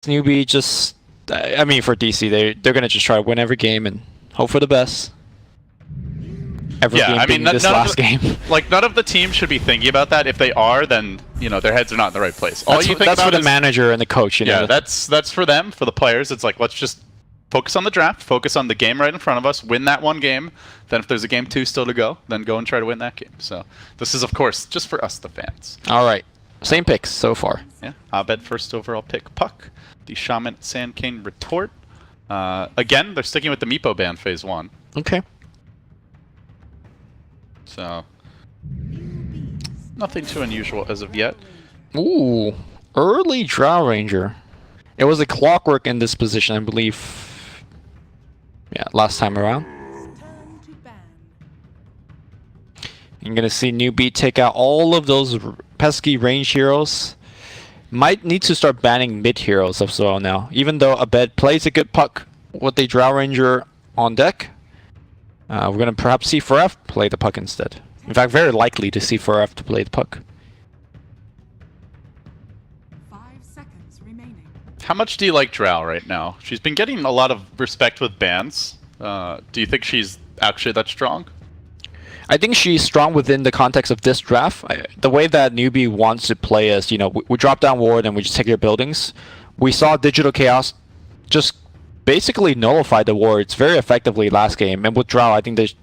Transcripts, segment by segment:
Newbee just, I mean, for DC, they're gonna just try to win every game and hope for the best. Every game being this last game. Like, none of the teams should be thinking about that. If they are, then, you know, their heads are not in the right place. All you think that's for the manager and the coach, you know? Yeah, that's for them, for the players. It's like, let's just focus on the draft, focus on the game right in front of us, win that one game. Then if there's a game 2 still to go, then go and try to win that game. So this is, of course, just for us, the fans. All right. Same picks so far. Yeah, Abed first overall pick, Puck. The Shaman, Sand King, Retort. Again, they're sticking with the Meepo ban phase 1. Okay. So, nothing too unusual as of yet. Ooh, early Drow Ranger. It was a clockwork in this position, I believe. Yeah, last time around. You're gonna see Newbee take out all of those pesky range heroes. Might need to start banning mid heroes as well now. Even though Abed plays a good Puck with the Drow Ranger on deck, we're gonna perhaps see ForF play the Puck instead. In fact, very likely to see ForF to play the Puck. 5 seconds remaining. How much do you like Drow right now? She's been getting a lot of respect with bans. Do you think she's actually that strong? I think she's strong within the context of this draft. The way that Newbee wants to play is, you know, we drop down ward and we just take your buildings. We saw Digital Chaos just basically nullify the wards very effectively last game. And with Drow, I think there's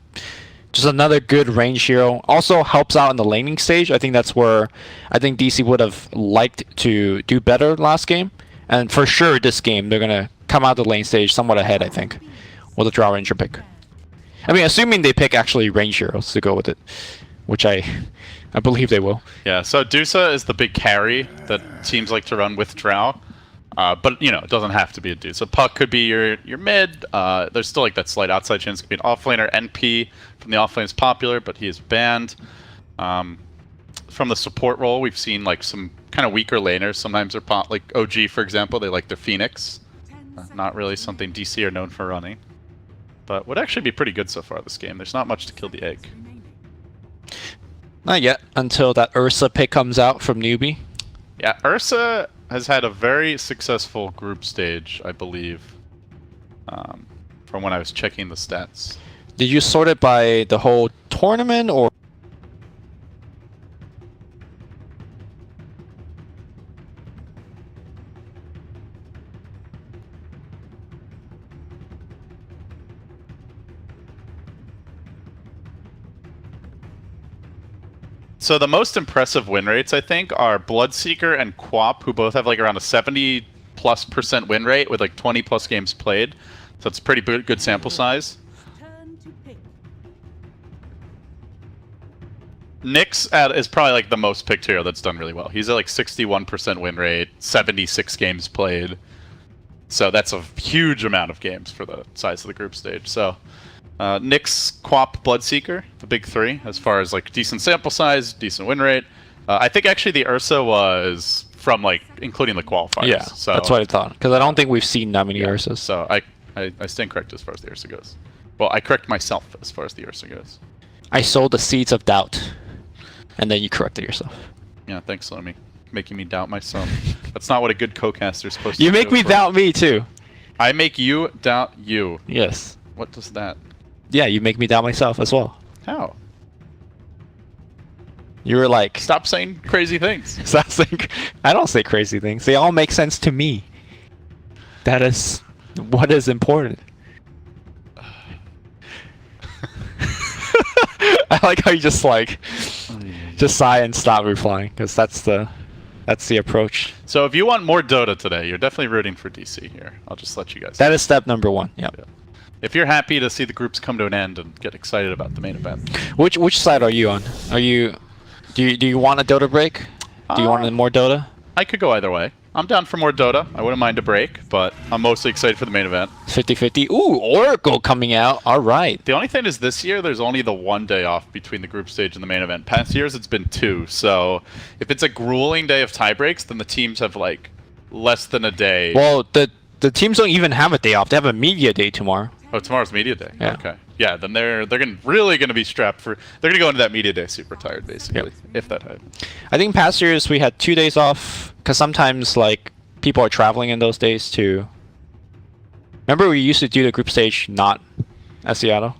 just another good range hero. Also helps out in the laning stage. I think that's where I think DC would have liked to do better last game. And for sure this game, they're going to come out the lane stage somewhat ahead, I think, with a Drow Ranger pick. I mean, assuming they pick actually range heroes to go with it, which I believe they will. Yeah, so Dusa is the big carry that teams like to run with Drow. But, you know, it doesn't have to be a Dusa. Puck could be your mid. There's still like that slight outside chance it could be an offlaner. NP from the offlane is popular, but he is banned. From the support role, we've seen like some kind of weaker laners. Sometimes they're like OG, for example, they like their Phoenix. Not really something DC are known for running. But would actually be pretty good so far this game. There's not much to kill the egg. Not yet, until that Ursa pick comes out from Newbee. Yeah, Ursa has had a very successful group stage, I believe, from when I was checking the stats. Did you sort it by the whole tournament, or? So the most impressive win rates, I think, are Bloodseeker and Quap, who both have like around a 70+% win rate with like 20+ games played. So it's a pretty good sample size. Nyx is probably like the most picked hero that's done really well. He's at like 61% win rate, 76 games played. So that's a huge amount of games for the size of the group stage. So Nyx, Quap, Bloodseeker, the big 3, as far as like decent sample size, decent win rate. I think actually the Ursa was from like including the qualifiers. Yeah, so that's what I thought. Because I don't think we've seen that many Ursas. So I stand correct as far as the Ursa goes. Well, I correct myself as far as the Ursa goes. I sowed the seeds of doubt, and then you corrected yourself. Yeah, thanks, Lomi. Making me doubt myself. That's not what a good co-caster is supposed to do. You make me doubt me too. I make you doubt you. Yes. What does that? Yeah, you make me doubt myself as well. How? You were like... Stop saying crazy things. Stop saying... I don't say crazy things. They all make sense to me. That is what is important. I like how you just like... just sigh and stop replying, because that's the approach. So if you want more Dota today, you're definitely rooting for DC here. I'll just let you guys That is step number 1, yep. Yeah. If you're happy to see the groups come to an end and get excited about the main event. Which side are you on? Are you... Do you want a Dota break? Do you want more Dota? I could go either way. I'm down for more Dota. I wouldn't mind a break, but I'm mostly excited for the main event. 50-50. Ooh, Oracle coming out. All right. The only thing is this year, there's only the 1 day off between the group stage and the main event. Past years, it's been 2. So if it's a grueling day of tie breaks, then the teams have like less than a day. Well, the teams don't even have a day off. They have a media day tomorrow. Oh, tomorrow's media day. Yeah. Okay. Yeah, then they're really gonna be strapped for. They're gonna go into that media day super tired, basically, Yep. if that happens. I think past years we had 2 days off because sometimes like people are traveling in those days to. Remember, we used to do the group stage not at Seattle,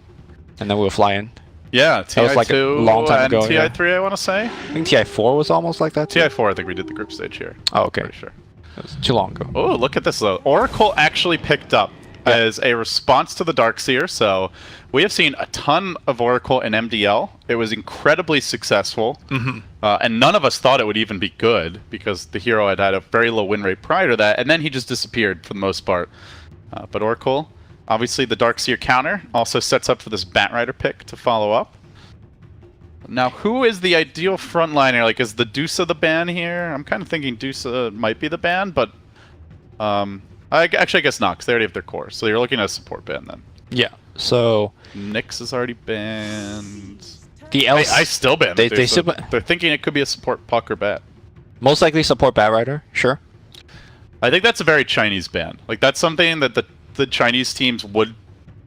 and then we would fly in. Yeah, That was like a TI2 long time and ago, yeah. TI3, I want to say. I think TI4 was almost like that too. TI4, I think we did the group stage here. Oh, okay. Pretty sure. It was too long ago. Oh, look at this though. Oracle actually picked up as a response to the Darkseer, so we have seen a ton of Oracle in MDL. It was incredibly successful, and none of us thought it would even be good because the hero had a very low win rate prior to that, and then he just disappeared for the most part. But Oracle, obviously the Darkseer counter, also sets up for this Batrider pick to follow up. Now, who is the ideal frontliner? Like, is the Dusa the ban here? I'm kind of thinking Dusa might be the ban, but I guess not, because they already have their core. So you're looking at a support ban then. Yeah. So Nyx is already banned. the I still ban they Dusa. still They're thinking it could be a support puck or bat. most likely support Batrider. Sure. I think that's a very Chinese ban. Like, that's something that the Chinese teams would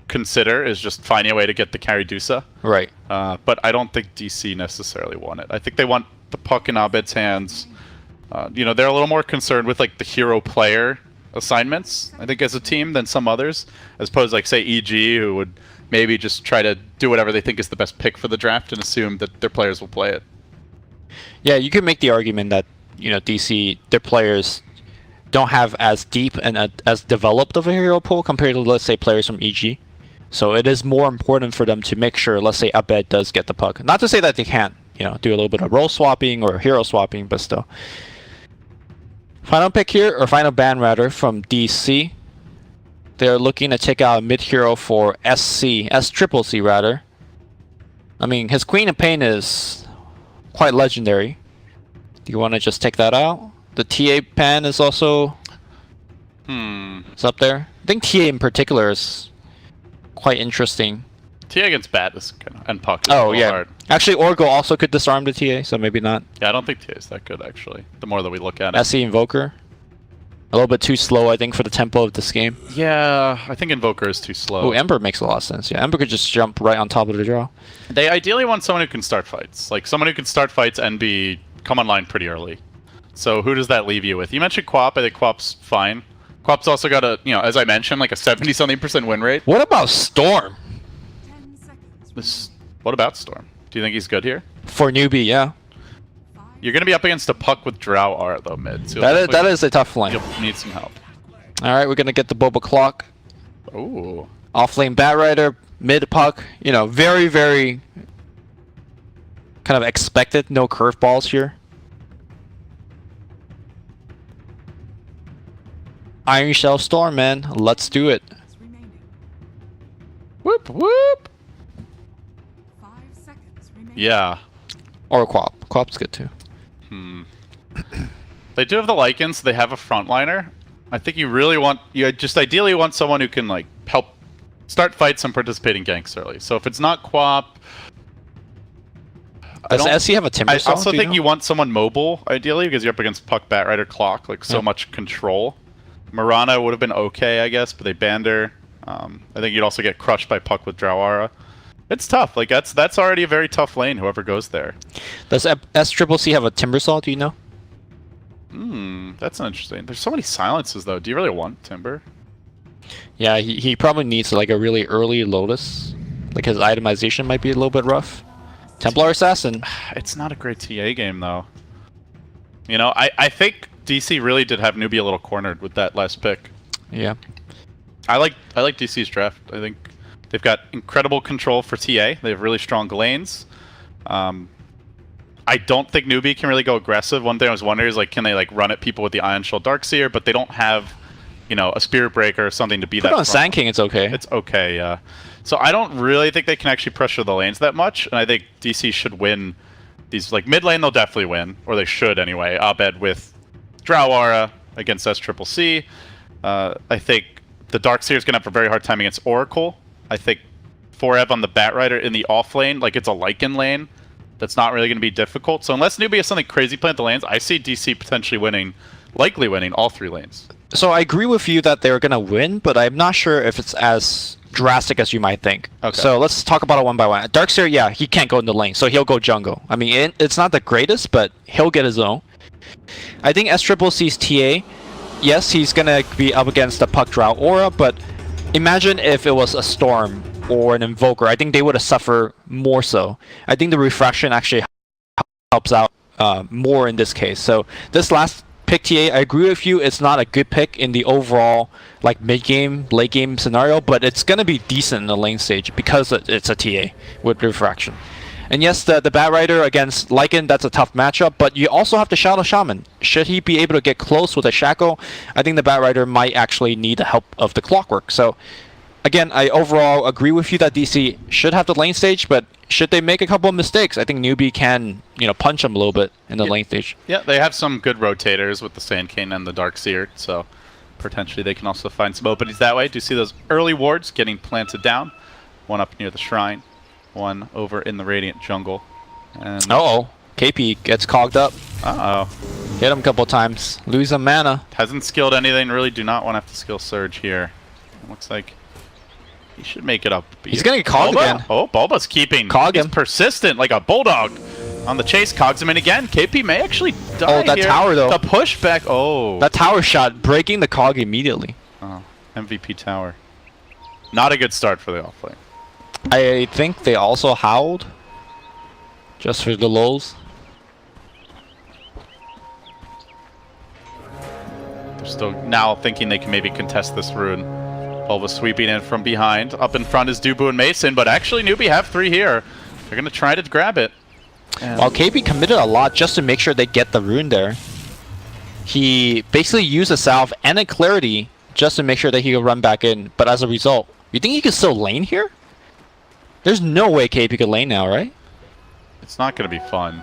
consider, is just finding a way to get the carry Dusa. Right. But I don't think DC necessarily want it. I think they want the puck in Abed's hands. You know, they're a little more concerned with like the hero player assignments, I think, as a team than some others, as opposed to, like, say, EG, who would maybe just try to do whatever they think is the best pick for the draft and assume that their players will play it. Yeah, you could make the argument that, you know, DC, their players don't have as deep and as developed of a hero pool compared to, let's say, players from EG. So it is more important for them to make sure, let's say, Abed does get the puck. Not to say that they can't, you know, do a little bit of role swapping or hero swapping, but still. Final pick here, or final ban rather, from DC. They're looking to take out a mid hero for Triple C rather. I mean, his Queen of Pain is quite legendary. Do you want to just take that out? The TA pan is also it's up there. I think TA in particular is quite interesting. TA against bat is kind of, and puck is Oh a yeah. little hard. Actually, Oracle also could disarm the TA, so maybe not. Yeah, I don't think TA is that good, actually, the more that we look at it. SC Invoker. A little bit too slow, I think, for the tempo of this game. Yeah, I think Invoker is too slow. Oh, Ember makes a lot of sense. Yeah, Ember could just jump right on top of the draw. They ideally want someone who can start fights. Like, someone who can start fights and come online pretty early. So who does that leave you with? You mentioned Quap. I think Quap's fine. Quap's also got a, you know, as I mentioned, like a 70-something% win rate. What about Storm? 10 seconds. What about Storm? Do you think he's good here? For newbie, yeah. You're going to be up against a puck with Drow R, though, mid. So That is a tough lane. You'll need some help. Alright, we're going to get the Boba Clock. Ooh. Off lane Batrider, mid puck. You know, very, very kind of expected. No curveballs here. Iron Shell Storm, man. Let's do it. Remaining. Whoop, whoop. 5 seconds remaining. Yeah. Or Quap. Quap's good too. They do have the Lycans. They have a frontliner. I think you just ideally want someone who can, like, help start fights and participate in ganks early. So if it's not Quap, Does SC have a Timber I Saw, also do you think know? you want someone mobile, ideally, because you're up against Puck, Batrider, Clock, like, so Yeah. much control. Mirana would have been okay, I guess, but they banned her. I think you'd also get crushed by Puck with Drowara. It's tough. Like, that's already a very tough lane, whoever goes there. Does SCCC have a Timber Saw, do you know? That's interesting. There's so many silences, though. Do you really want Timber? Yeah, he probably needs like a really early Lotus. Like his itemization might be a little bit rough. Templar Assassin. It's not a great TA game, though. You know, I think DC really did have Newbee a little cornered with that last pick. Yeah. I like DC's draft. I think they've got incredible control for TA. They have really strong lanes. I don't think Newbee can really go aggressive. One thing I was wondering is, like, can they, like, run at people with the Ion Shield Darkseer, but they don't have, you know, a Spirit Breaker or something to be Put that on front. Sand King, it's okay. It's okay, yeah. So I don't really think they can actually pressure the lanes that much, and I think DC should win these. Like, mid lane, they'll definitely win, or they should anyway. Abed with Drowara against SCCC. I think the Darkseer is going to have a very hard time against Oracle. I think Forever on the Batrider in the off lane, like, it's a Lycan lane. That's not really going to be difficult. So unless Newbee has something crazy planned at the lanes, I see DC potentially winning, likely winning all 3 lanes. So I agree with you that they're gonna win, but I'm not sure if it's as drastic as you might think. Okay. So let's talk about it one by one. Darkseer, yeah, he can't go in the lane, so he'll go jungle. I mean, it's not the greatest, but he'll get his own. I think SCCC's TA yes, he's gonna be up against the Puck Drow Aura, but imagine if it was a Storm or an Invoker. I think they would have suffered more so. I think the Refraction actually helps out more in this case. So this last pick TA, I agree with you, it's not a good pick in the overall like mid-game, late-game scenario, but it's gonna be decent in the lane stage because it's a TA with Refraction. And yes, the Bat Rider against Lycan, that's a tough matchup, but you also have the Shadow Shaman. Should he be able to get close with a Shackle, I think the Bat Rider might actually need the help of the Clockwork. So again, I overall agree with you that DC should have the lane stage, but should they make a couple of mistakes, I think Newbee can, punch them a little bit in the lane stage. Yeah, they have some good rotators with the Sand King and the Darkseer, so potentially they can also find some openings that way. Do you see those early wards getting planted down? One up near the Shrine, one over in the Radiant Jungle. And KP gets cogged up. Hit him a couple times. Lose some mana. Hasn't skilled anything, really do not want to have to skill Surge here. It looks like he should make it up. He's gonna get cogged again. Oh, Bulba's keeping. He's persistent like a bulldog on the chase. Cogs him in again. KP may actually die that here. tower though. The pushback. That tower shot breaking the cog immediately. MVP tower. Not a good start for the offlane. I think they also howled. Just for the lulz. They're still now thinking they can maybe contest this rune. Bulba sweeping in from behind. Up in front is Dubu and Mason, but actually Newbee have 3 here. They're going to try to grab it. While KP committed a lot just to make sure they get the rune there. He basically used a salve and a clarity just to make sure that he could run back in. But as a result, you think he could still lane here? There's no way KP could lane now, right? It's not going to be fun.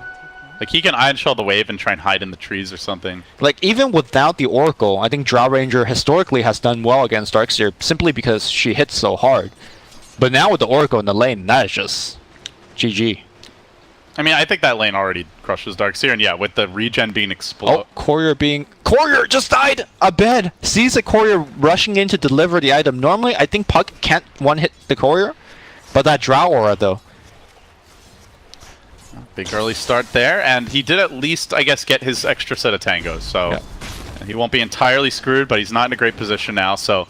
Like, he can Iron Shell the wave and try and hide in the trees or something. Like, even without the Oracle, I think Drow Ranger historically has done well against Darkseer simply because she hits so hard. But now with the Oracle in the lane, that is just GG. I mean, I think that lane already crushes Darkseer, and yeah, with the regen being exploded. Courier just died! Abed sees the Courier rushing in to deliver the item. Normally, I think Puck can't one-hit the Courier, but that Drow Aura, though. Big early start there, and he did at least, I guess, get his extra set of tangos, so he won't be entirely screwed, but he's not in a great position now, so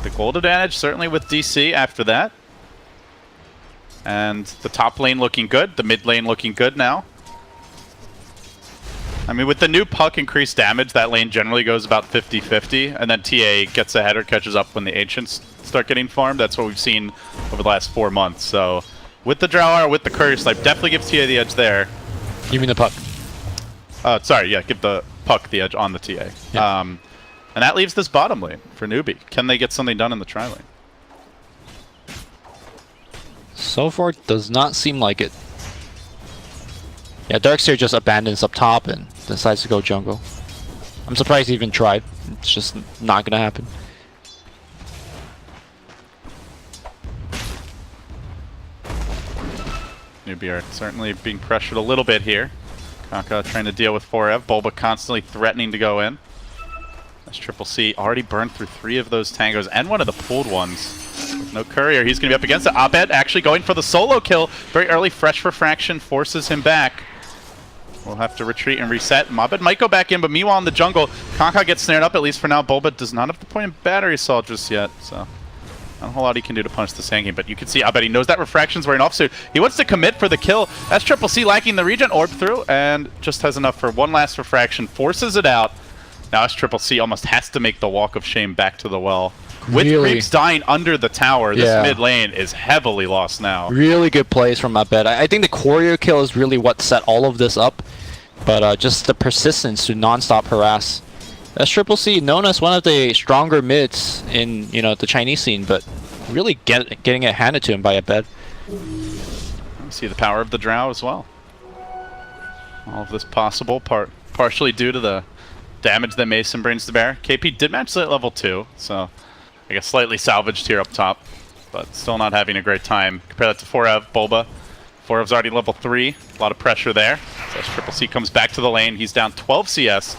the gold advantage certainly with DC after that. And the top lane looking good, the mid lane looking good now. I mean, with the new Puck increased damage, that lane generally goes about 50-50, and then TA gets ahead or catches up when the Ancients start getting farmed. That's what we've seen over the last 4 months, so with the Drow, with the Courier Snipe, definitely gives TA the edge there. You mean the Puck? Sorry, yeah, give the Puck the edge on the TA. Yeah. And that leaves this bottom lane for Newbee. Can they get something done in the tri lane? So far, does not seem like it. Yeah, Darkseer just abandons up top and decides to go jungle. I'm surprised he even tried. It's just not gonna happen. Newbee are certainly being pressured a little bit here. Kaka trying to deal with 4Ev. Bulba constantly threatening to go in. As Triple C already burned through 3 of those tangos and one of the pulled ones. With no courier, he's going to be up against it. Abed actually going for the solo kill. Very early, fresh refraction forces him back. We'll have to retreat and reset. Abed might go back in, but meanwhile in the jungle, Kaka gets snared up, at least for now. Bulba does not have the point in battery assault just yet, so not a whole lot he can do to punish the Sand King, but you can see Abed, he knows that Refraction's wearing off, so he wants to commit for the kill. That's Triple C lacking the regen, orb through, and just has enough for one last Refraction, forces it out. Now as Triple C almost has to make the walk of shame back to the well. With creeps dying under the tower, this mid lane is heavily lost now. Really good plays from Abed. I think the Courier kill is really what set all of this up, but just the persistence to non-stop harass. That's Triple C, known as one of the stronger mids in the Chinese scene, but really getting it handed to him by Abed. You see the power of the Drow as well. All of this possible, partially due to the damage that Mason brings to bear. KP did match at level 2, so I guess slightly salvaged here up top, but still not having a great time. Compare that to 4Ev, Bulba. 4Ev's already level 3, a lot of pressure there. So as Triple C comes back to the lane, he's down 12 CS.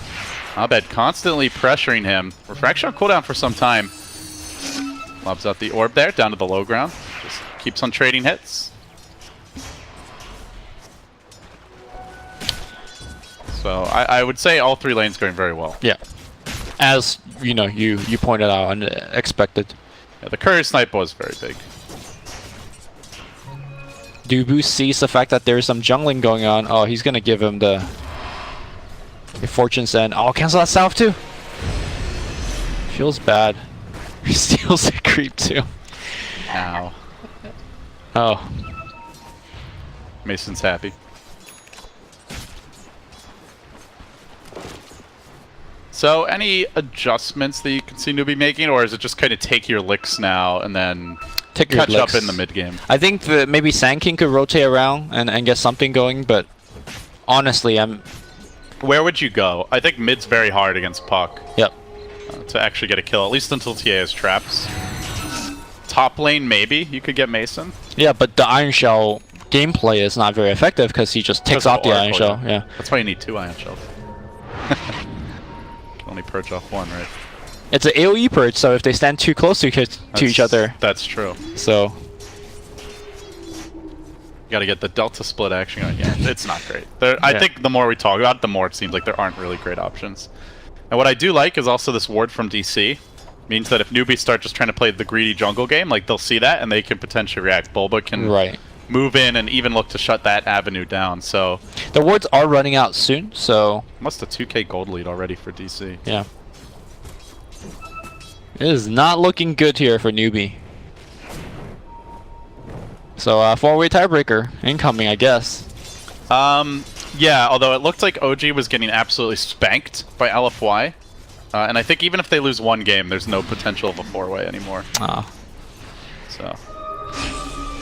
Abed constantly pressuring him. Refraction on cooldown for some time. Lobs out the orb there, down to the low ground. Just keeps on trading hits. So I would say all 3 lanes going very well. Yeah. As you know, you pointed out, unexpected. Yeah, the courier snipe was very big. Dubu sees the fact that there's some jungling going on. Oh, he's gonna give him the fortune's end. Oh, cancel that salve too. Feels bad. He steals the creep too. Ow. Oh. Mason's happy. So, any adjustments that you can see Newbee making, or is it just kind of take your licks now and then catch up in the mid game? I think that maybe Sand King could rotate around and get something going, but honestly, Where would you go? I think mid's very hard against Puck. Yep. To actually get a kill, at least until TA has traps. Top lane, maybe you could get Mason. Yeah, but the Iron Shell gameplay is not very effective because he just takes off the Iron Shell. Yeah. That's why you need 2 Iron Shells. Can only purge off 1, right? It's an AoE purge, so if they stand too close to each other. That's true. So. You gotta get the Delta split action going. Yeah, it's not great. I think the more we talk about it, the more it seems like there aren't really great options. And what I do like is also this ward from DC. Means that if newbies start just trying to play the greedy jungle game, like they'll see that and they can potentially react. Bulba can move in and even look to shut that avenue down. So the wards are running out soon, so must a 2k gold lead already for DC. Yeah. It is not looking good here for Newbee. So 4-way tiebreaker incoming, I guess. Yeah, although it looked like OG was getting absolutely spanked by LFY. And I think even if they lose 1 game, there's no potential of a 4-way anymore. So,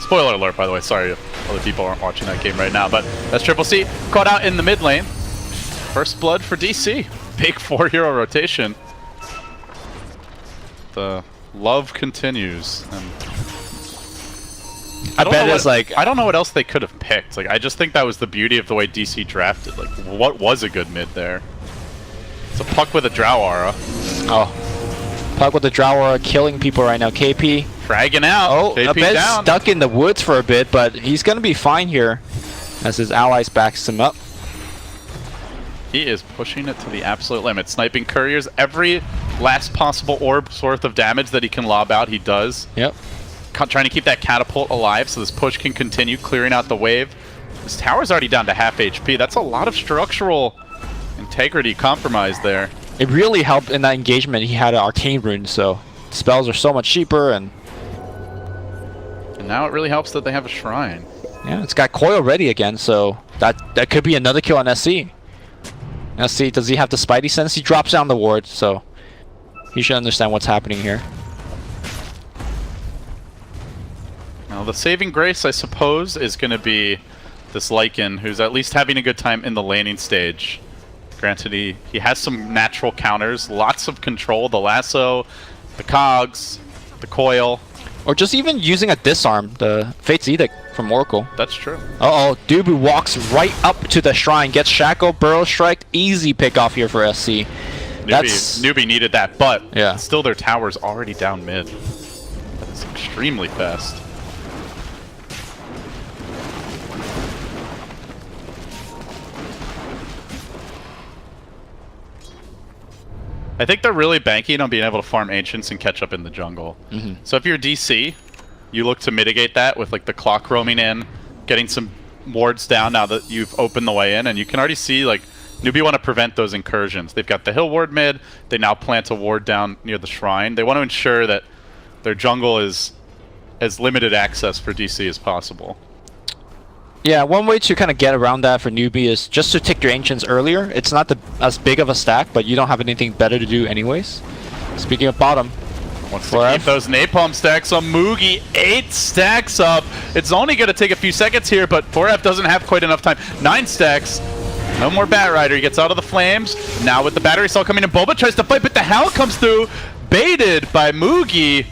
spoiler alert, by the way. Sorry if other people aren't watching that game right now, but that's Triple C caught out in the mid lane. First blood for DC. Big 4-hero rotation. The love continues. And I bet it's like I don't know what else they could have picked. Like I just think that was the beauty of the way DC drafted. Like what was a good mid there? It's a Puck with a Drow aura. Oh. Puck with the Drow aura killing people right now. KP. Fragging out. Oh, KP I bet down. Stuck in the woods for a bit, but he's going to be fine here as his allies backs him up. He is pushing it to the absolute limit. Sniping couriers. Every last possible orb's worth of damage that he can lob out, he does. Yep. Trying to keep that catapult alive so this push can continue, clearing out the wave. This tower's already down to half HP. That's a lot of structural integrity compromised there. It really helped in that engagement. He had an arcane rune, so spells are so much cheaper, and now it really helps that they have a shrine. Yeah, it's got coil ready again, so that could be another kill on SC. SC, does he have the Spidey sense? He drops down the ward, so he should understand what's happening here. Now the saving grace, I suppose, is going to be this Lycan, who's at least having a good time in the laning stage. Granted, he has some natural counters, lots of control, the lasso, the cogs, the coil. Or just even using a disarm, the Fate's Edict from Oracle. That's true. Uh-oh, Dubu walks right up to the shrine, gets shackled, burrow strike, easy pick off here for SC. Newbee needed that, but yeah, still their tower's already down mid. That is extremely fast. I think they're really banking on being able to farm Ancients and catch up in the jungle. So if you're DC, you look to mitigate that with like the clock roaming in, getting some wards down now that you've opened the way in, and you can already see like Newbee want to prevent those incursions. They've got the hill ward mid, they now plant a ward down near the shrine. They want to ensure that their jungle is as limited access for DC as possible. Yeah, one way to kind of get around that for Newbee is just to take your Ancients earlier. It's not as big of a stack, but you don't have anything better to do anyways. Speaking of bottom. Wants to keep those napalm stacks on Moogie. 8 stacks up. It's only going to take a few seconds here, but 4F doesn't have quite enough time. 9 stacks. No more Bat Rider. He gets out of the flames. Now with the battery cell coming in, Boba tries to fight, but the Howl comes through. Baited by Moogie.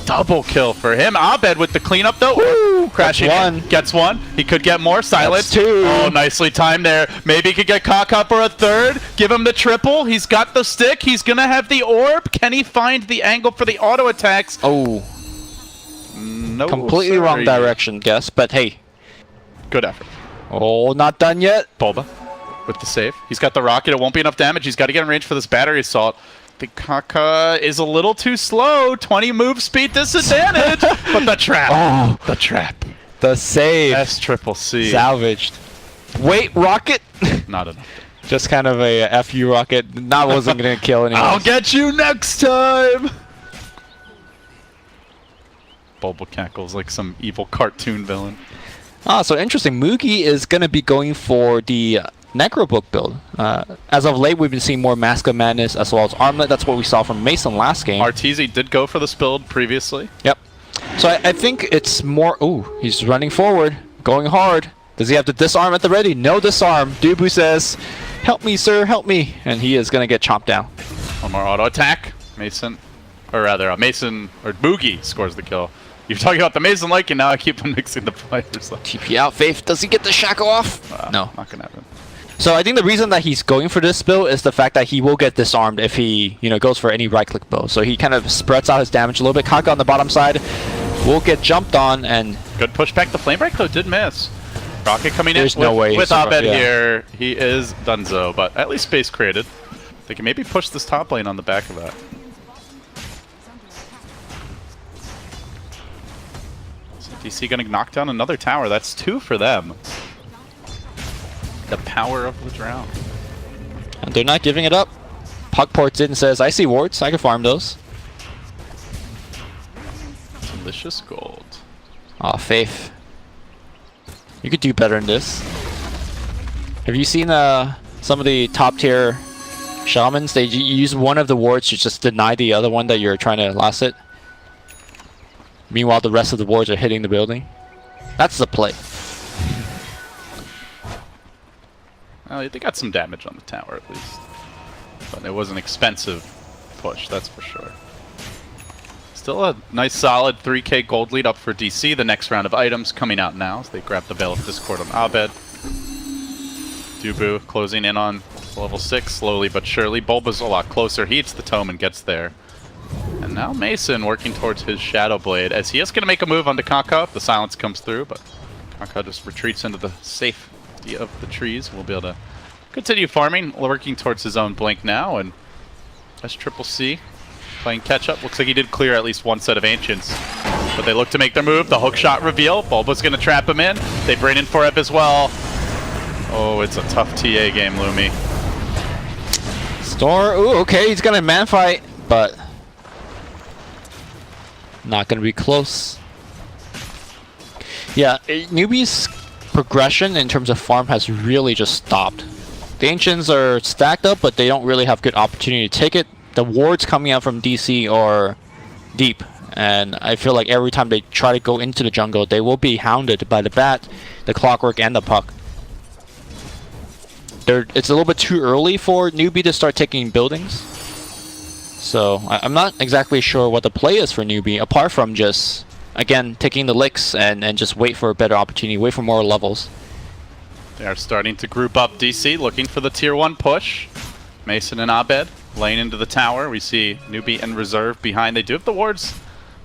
Double kill for him. Abed with the cleanup though. Woo! Crashing in. Gets 1. He could get more. Silence. 2. Oh, nicely timed there. Maybe he could get Kaka for a 3rd. Give him the triple. He's got the stick. He's going to have the orb. Can he find the angle for the auto attacks? Oh. No. Completely wrong direction, guess. But hey. Good effort. Oh, not done yet. Bulba with the save. He's got the rocket. It won't be enough damage. He's got to get in range for this battery assault. think Kaka is a little too slow. 20 move speed disadvantage. But the trap. Oh, The trap. the save. S-triple-C. Salvaged. Wait, rocket. Not enough. Just kind of a FU rocket. That wasn't gonna kill anyone. I'll get you next time. Bulba cackles like some evil cartoon villain. Ah, so interesting. Mugi is gonna be going for the Necrobook build. As of late, we've been seeing more Mask of Madness as well as Armlet. That's what we saw from Mason last game. Arteezy did go for this build previously. Yep. So I think it's more... Ooh, he's running forward, going hard. Does he have to disarm at the ready? No disarm. Dubu says, help me, sir, help me. And he is going to get chopped down. One more auto attack. Mason, or rather, Mason, or Boogie scores the kill. You're talking about the Mason like, and now I keep on mixing the players. TP out, Faith. Does he get the shackle off? No. Not gonna happen. So I think the reason that he's going for this build is the fact that he will get disarmed if he, goes for any right-click build. So he kind of spreads out his damage a little bit. Kaka on the bottom side will get jumped on, and Good pushback. The flame break though did miss. Rocket coming There's in no way with he's survi- Abed yeah. here. He is donezo, but at least space created. They can maybe push this top lane on the back of that. So DC gonna knock down another tower. That's 2 for them. The power of the drown. and they're not giving it up. Puck ports in and says, I see wards. I can farm those. Delicious gold. Aw, Faith. You could do better than this. Have you seen some of the top tier shamans? They use one of the wards to just deny the other one that you're trying to last it. Meanwhile, the rest of the wards are hitting the building. That's the play. Well, they got some damage on the tower at least. But it was an expensive push, that's for sure. Still a nice solid 3k gold lead up for DC. The next round of items coming out now as they grab the Veil of Discord on Abed. Dubu closing in on level 6 slowly but surely. Bulba's a lot closer. He hits the tome and gets there. And now Mason working towards his Shadow Blade as he is going to make a move onto Kaka. The silence comes through, but Kaka just retreats into the safety of the trees. We'll be able to continue farming, working towards his own blink now, and S-triple-C playing catch-up. Looks like he did clear at least one set of Ancients. But they look to make their move. The hook shot reveal. Bulba's going to trap him in. They bring in Foreb as well. Oh, it's a tough TA game, Lumi. Storm. Ooh, okay. He's going to man fight, but not going to be close. Yeah, Newbee's progression in terms of farm has really just stopped. The Ancients are stacked up, but they don't really have good opportunity to take it. The wards coming out from DC are deep, and I feel like every time they try to go into the jungle, they will be hounded by the bat, the clockwork, and the puck. It's a little bit too early for Newbee to start taking buildings. So I'm not exactly sure what the play is for Newbee, apart from just, again, taking the licks and just wait for a better opportunity, wait for more levels. They are starting to group up DC, looking for the tier 1 push. Mason and Abed laying into the tower. We see Newbee and Reserve behind. They do have the wards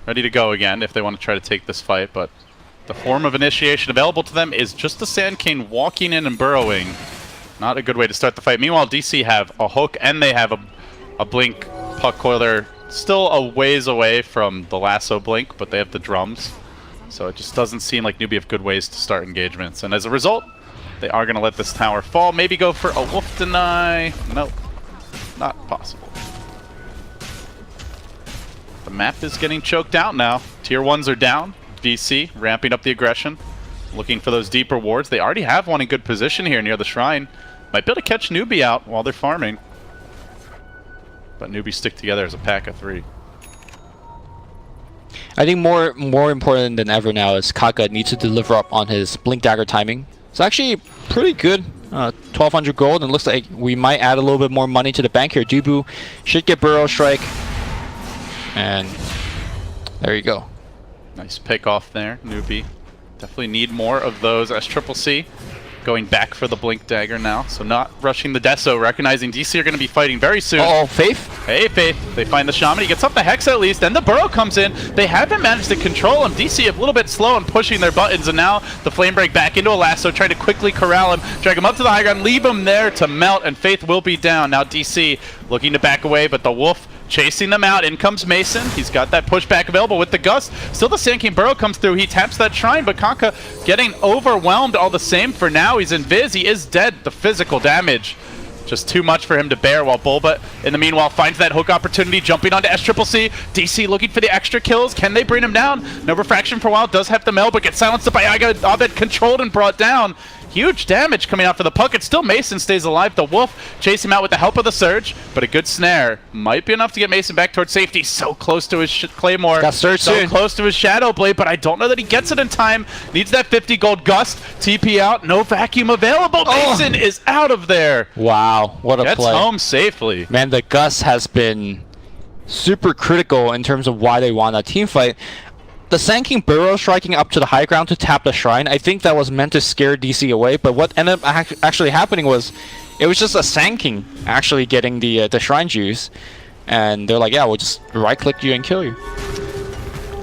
ready to go again if they want to try to take this fight, but the form of initiation available to them is just the Sand King walking in and burrowing. Not a good way to start the fight. Meanwhile, DC have a hook and they have a blink puck coil. They're still a ways away from the lasso blink, but they have the drums. So it just doesn't seem like Newbee have good ways to start engagements. And as a result, they are going to let this tower fall. Maybe go for a wolf deny. Nope. Not possible. The map is getting choked out now. Tier 1s are down. DC ramping up the aggression. Looking for those deeper wards. They already have one in good position here near the shrine. Might be able to catch Newbee out while they're farming. But Newbee stick together as a pack of 3. I think more important than ever now is Kaka needs to deliver up on his blink dagger timing. It's actually pretty good. 1,200 gold, and looks like we might add a little bit more money to the bank here. Dubu should get Burrow Strike. And there you go. Nice pick off there, Newbee. Definitely need more of those. S-triple-C going back for the Blink Dagger now, so not rushing the Deso, recognizing DC are going to be fighting very soon. Oh, Faith? Hey, Faith. They find the Shaman. He gets up the Hex at least. Then the Burrow comes in. They haven't managed to control him. DC a little bit slow in pushing their buttons, and now the Flame Break back into a lasso, trying to quickly corral him, drag him up to the high ground, leave him there to melt, and Faith will be down. Now DC looking to back away, but the Wolf chasing them out. In comes Mason. He's got that pushback available with the Gust. Still the Sand King Burrow comes through. He taps that Shrine, but Kanka getting overwhelmed all the same for now. He's invis. He is dead. The physical damage just too much for him to bear, while Bulba, in the meanwhile, finds that hook opportunity, jumping onto SCCC. DC looking for the extra kills. Can they bring him down? No refraction for a while. Does have the Mel, but gets silenced by Abed, controlled and brought down. Huge damage coming out for the Puck. It's still Mason stays alive. The Wolf chase him out with the help of the Surge, but a good snare might be enough to get Mason back towards safety. So close to his Claymore. Got Surge so soon. close to his Shadow Blade, but I don't know that he gets it in time. Needs that 50 gold Gust. TP out. No vacuum available. Mason is out of there. Wow, what a Gets play. home safely. Man, the Gus has been super critical in terms of why they won that team fight. The Sand King Burrow striking up to the high ground to tap the Shrine, I think that was meant to scare DC away, but what ended up actually happening was it was just a Sand King actually getting the Shrine juice, and they're like, yeah, we'll just right-click you and kill you.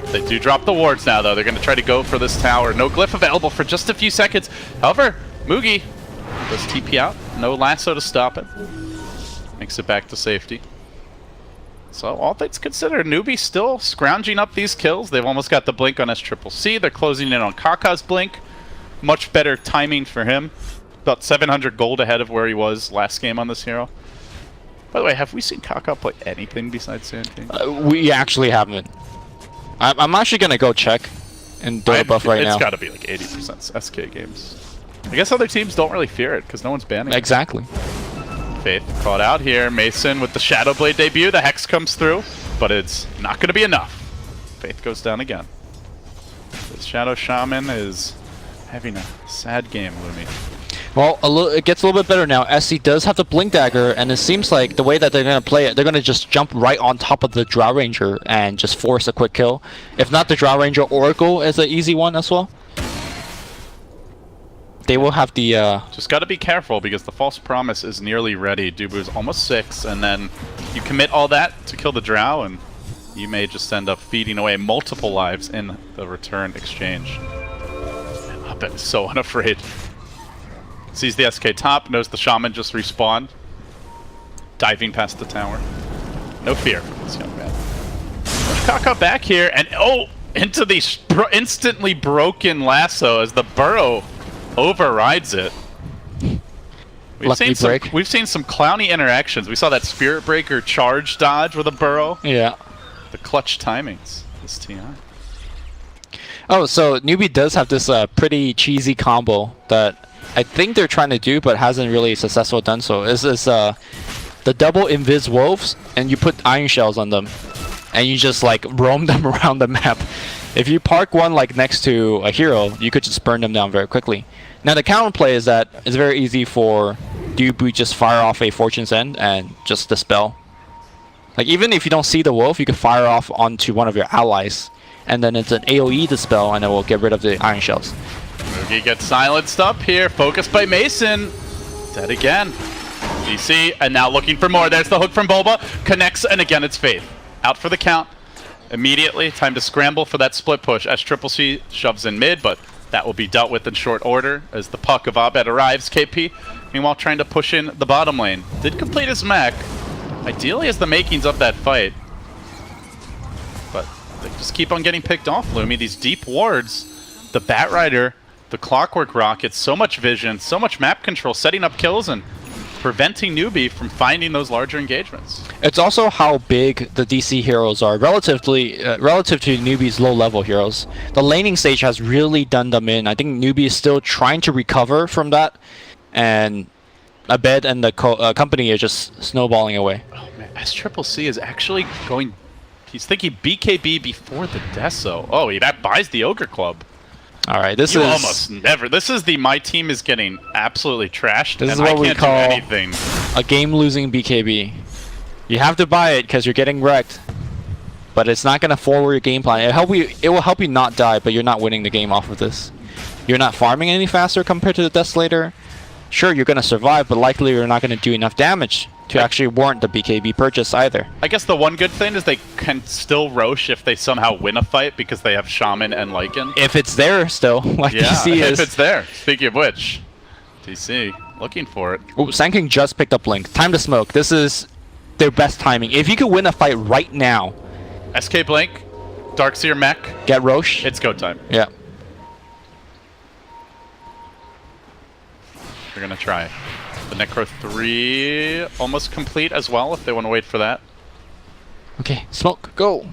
They do drop the wards now, though. They're going to try to go for this tower. No glyph available for just a few seconds. However, Mugi does TP out. No lasso to stop it. Makes it back to safety. So, all things considered, Newbee still scrounging up these kills. They've almost got the blink on SCCC. They're closing in on Kaka's blink. Much better timing for him. About 700 gold ahead of where he was last game on this hero. By the way, have we seen Kaka play anything besides Sand King? We actually haven't. I'm actually going to go check in Dota Buff right now. It's got to be like 80% SK games. I guess other teams don't really fear it because no one's banning it. Exactly. Faith caught out here. Mason with the Shadow Blade debut. The Hex comes through, but it's not going to be enough. Faith goes down again. The Shadow Shaman is having a sad game, Lumi. Well, it gets a little bit better now. SC does have the Blink Dagger, and it seems like the way that they're going to play it, they're going to just jump right on top of the Drow Ranger and just force a quick kill. If not, the Drow Ranger Oracle is an easy one as well. They will have the... Just got to be careful because the False Promise is nearly ready. Dubu's almost 6, and then you commit all that to kill the Drow, and you may just end up feeding away multiple lives in the return exchange. Abed is so unafraid. Sees the SK top, knows the Shaman just respawned. Diving past the tower. No fear from this young man. Push Kaka back here, and into the instantly broken lasso as the Burrow overrides it. We've seen some clowny interactions. We saw that Spirit Breaker charge dodge with a Burrow. Yeah. The clutch timings. This TI. Oh, so Newbee does have this pretty cheesy combo that I think they're trying to do, but hasn't really successfully done so. Is the double Invis Wolves, and you put Iron Shells on them, and you just like roam them around the map. If you park one like next to a hero, you could just burn them down very quickly. Now the counterplay is that it's very easy for Newbee just fire off a Fortune's End and just dispel. Like even if you don't see the wolf, you can fire off onto one of your allies, and then it's an AoE dispel, and it will get rid of the Iron Shells. Mugi gets silenced up here, focused by Mason. Dead again. DC, and now looking for more. There's the hook from Bulba. Connects, and again it's Faith. Out for the count. Immediately, time to scramble for that split push. SCCC shoves in mid, but that will be dealt with in short order as the puck of Abed arrives. KP, meanwhile, trying to push in the bottom lane. Did complete his mech. Ideally has the makings of that fight. But they just keep on getting picked off, Lumi. These deep wards, the Bat Rider, the Clockwork Rocket, so much vision, so much map control, setting up kills and preventing Newbee from finding those larger engagements. It's also how big the DC heroes are relative to Newbee's low-level heroes. The laning stage has really done them in. I think Newbee is still trying to recover from that, and Abed and the company are just snowballing away. Oh man, SCCC is actually going... He's thinking BKB before the Deso. Oh, that buys the Ogre Club. Alright, this You is... almost never... This is the my team is getting absolutely trashed, This is and what I we can't call do anything. a game-losing BKB. You have to buy it because you're getting wrecked, but it's not going to forward your game plan. It will help you not die, but you're not winning the game off of this. you're not farming any faster compared to the Desolator. Sure, you're going to survive, but likely you're not going to do enough damage to actually warrant the BKB purchase either. I guess the one good thing is they can still Roche if they somehow win a fight because they have Shaman and Lycan. If it's there still, like DC is. If it's there. Speaking of which, DC looking for it. Ooh, Sand just picked up Blink. Time to smoke. This is their best timing. If you could win a fight right now. SK Blink, Darkseer mech. Get Roche. It's go time. Yeah. They're going to try. The Necro 3 almost complete as well if they want to wait for that. Okay, smoke, go.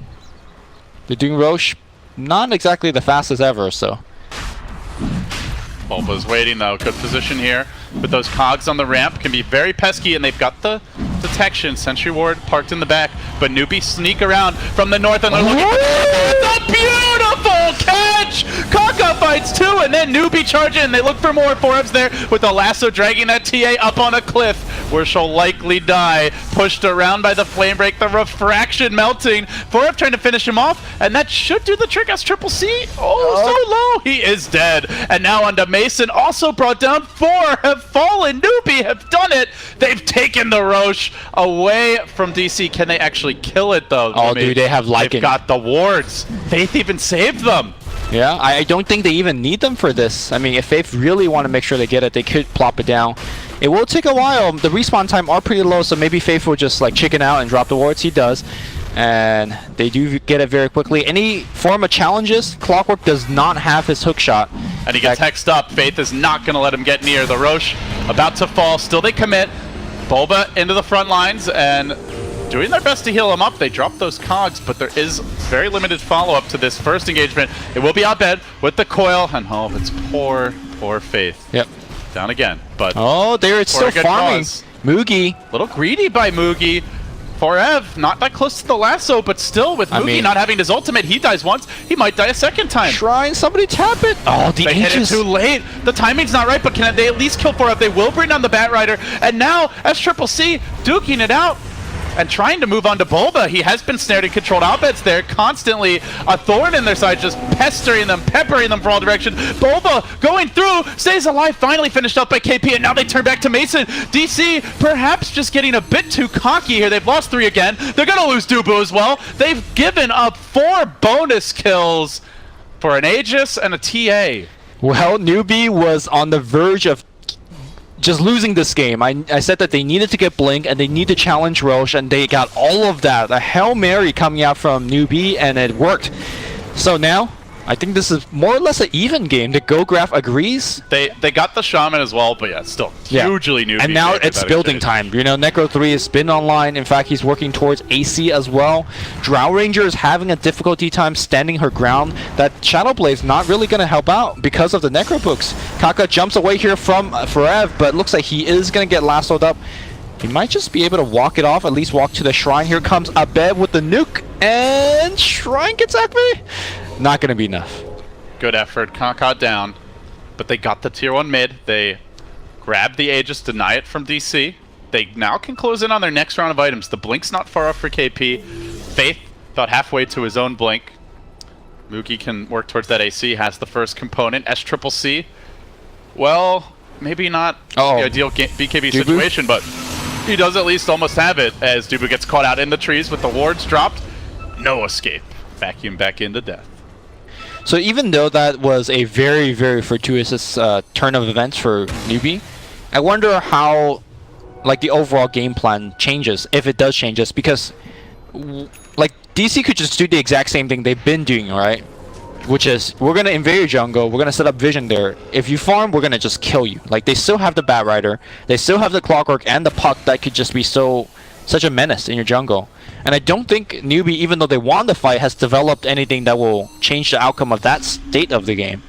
They're doing Roche. Not exactly the fastest ever, so. Bulba's waiting though. Good position here. But those cogs on the ramp can be very pesky, and they've got the detection. Sentry Ward parked in the back, but Newbee sneak around from the north, and they're looking for the beautiful catch! Kaka fights two, and then Newbee charging, and they look for more. Foreb's there with the lasso dragging that TA up on a cliff, where she'll likely die. Pushed around by the flame break, the refraction melting. Foreb trying to finish him off, and that should do the trick as Triple C. Oh, so low! He is dead. And now onto Mason, also brought down. 4 have fallen. Newbee have done it. They've taken the Roche away from DC. Can they actually kill it though? Oh, dude, they have Lycan. They've got the wards. Faith even saved them. Yeah, I don't think they even need them for this. I mean, if Faith really want to make sure they get it, they could plop it down. It will take a while. The respawn time are pretty low, so maybe Faith will just like chicken out and drop the wards. He does. And they do get it very quickly. Any form of challenges, Clockwork does not have his hook shot. And he gets hexed up. Faith is not going to let him get near. The Roche about to fall. Still they commit. Bulba into the front lines and doing their best to heal him up. They drop those cogs, but there is very limited follow-up to this first engagement. It will be Abed with the coil, and oh, it's poor Faith. Yep. Down again, but oh, there it's still farming. Cause. Moogie. Little greedy by Moogie. Forev, not that close to the lasso, but still with Moogie not having his ultimate, he dies once, he might die a second time. Shrine, somebody tap it. Oh, the they hit it too late. The timing's not right, but can they at least kill Forev? They will bring down the Bat Rider, and now as Triple C duking it out and trying to move on to Bulba. He has been snared and controlled. Abed's there, constantly a thorn in their side, just pestering them, peppering them from all directions. Bulba going through, stays alive, finally finished up by KP, and now they turn back to Mason. DC perhaps just getting a bit too cocky here. They've lost 3 again. They're going to lose Dubu as well. They've given up 4 bonus kills for an Aegis and a TA. Well, Newbee was on the verge of just losing this game. I said that they needed to get Blink and they need to challenge Roche, and they got all of that. A Hail Mary coming out from Newbee, and it worked. So now, I think this is more or less an even game. The GoGraph agrees. They got the Shaman as well, but yeah, still hugely Newbee. And now it's building time. You know, Necro 3 has been online. In fact, he's working towards AC as well. Drow Ranger is having a difficulty time standing her ground. That Shadow Blade's not really going to help out because of the Necro books. Kaka jumps away here from Forev, but looks like he is going to get lassoed up. He might just be able to walk it off, at least walk to the Shrine. Here comes Abed with the nuke, and Shrine gets activated. Not going to be enough. Good effort. Kaka down. But they got the tier 1 mid. They grabbed the Aegis, deny it from DC. They now can close in on their next round of items. The Blink's not far off for KP. Faith about halfway to his own Blink. Moogie can work towards that AC, has the first component. SCCC. Well, maybe not the ideal BKB situation, but he does at least almost have it as Dubu gets caught out in the trees with the wards dropped. No escape. Vacuum back into death. So even though that was a very, very fortuitous turn of events for Newbee, I wonder how like the overall game plan changes, if it does change, just because like DC could just do the exact same thing they've been doing, right? Which is, we're gonna invade your jungle, we're gonna set up vision there. If you farm, we're gonna just kill you. Like, they still have the Bat Rider, they still have the Clockwork and the Puck that could just be such a menace in your jungle. And I don't think Newbee, even though they won the fight, has developed anything that will change the outcome of that state of the game.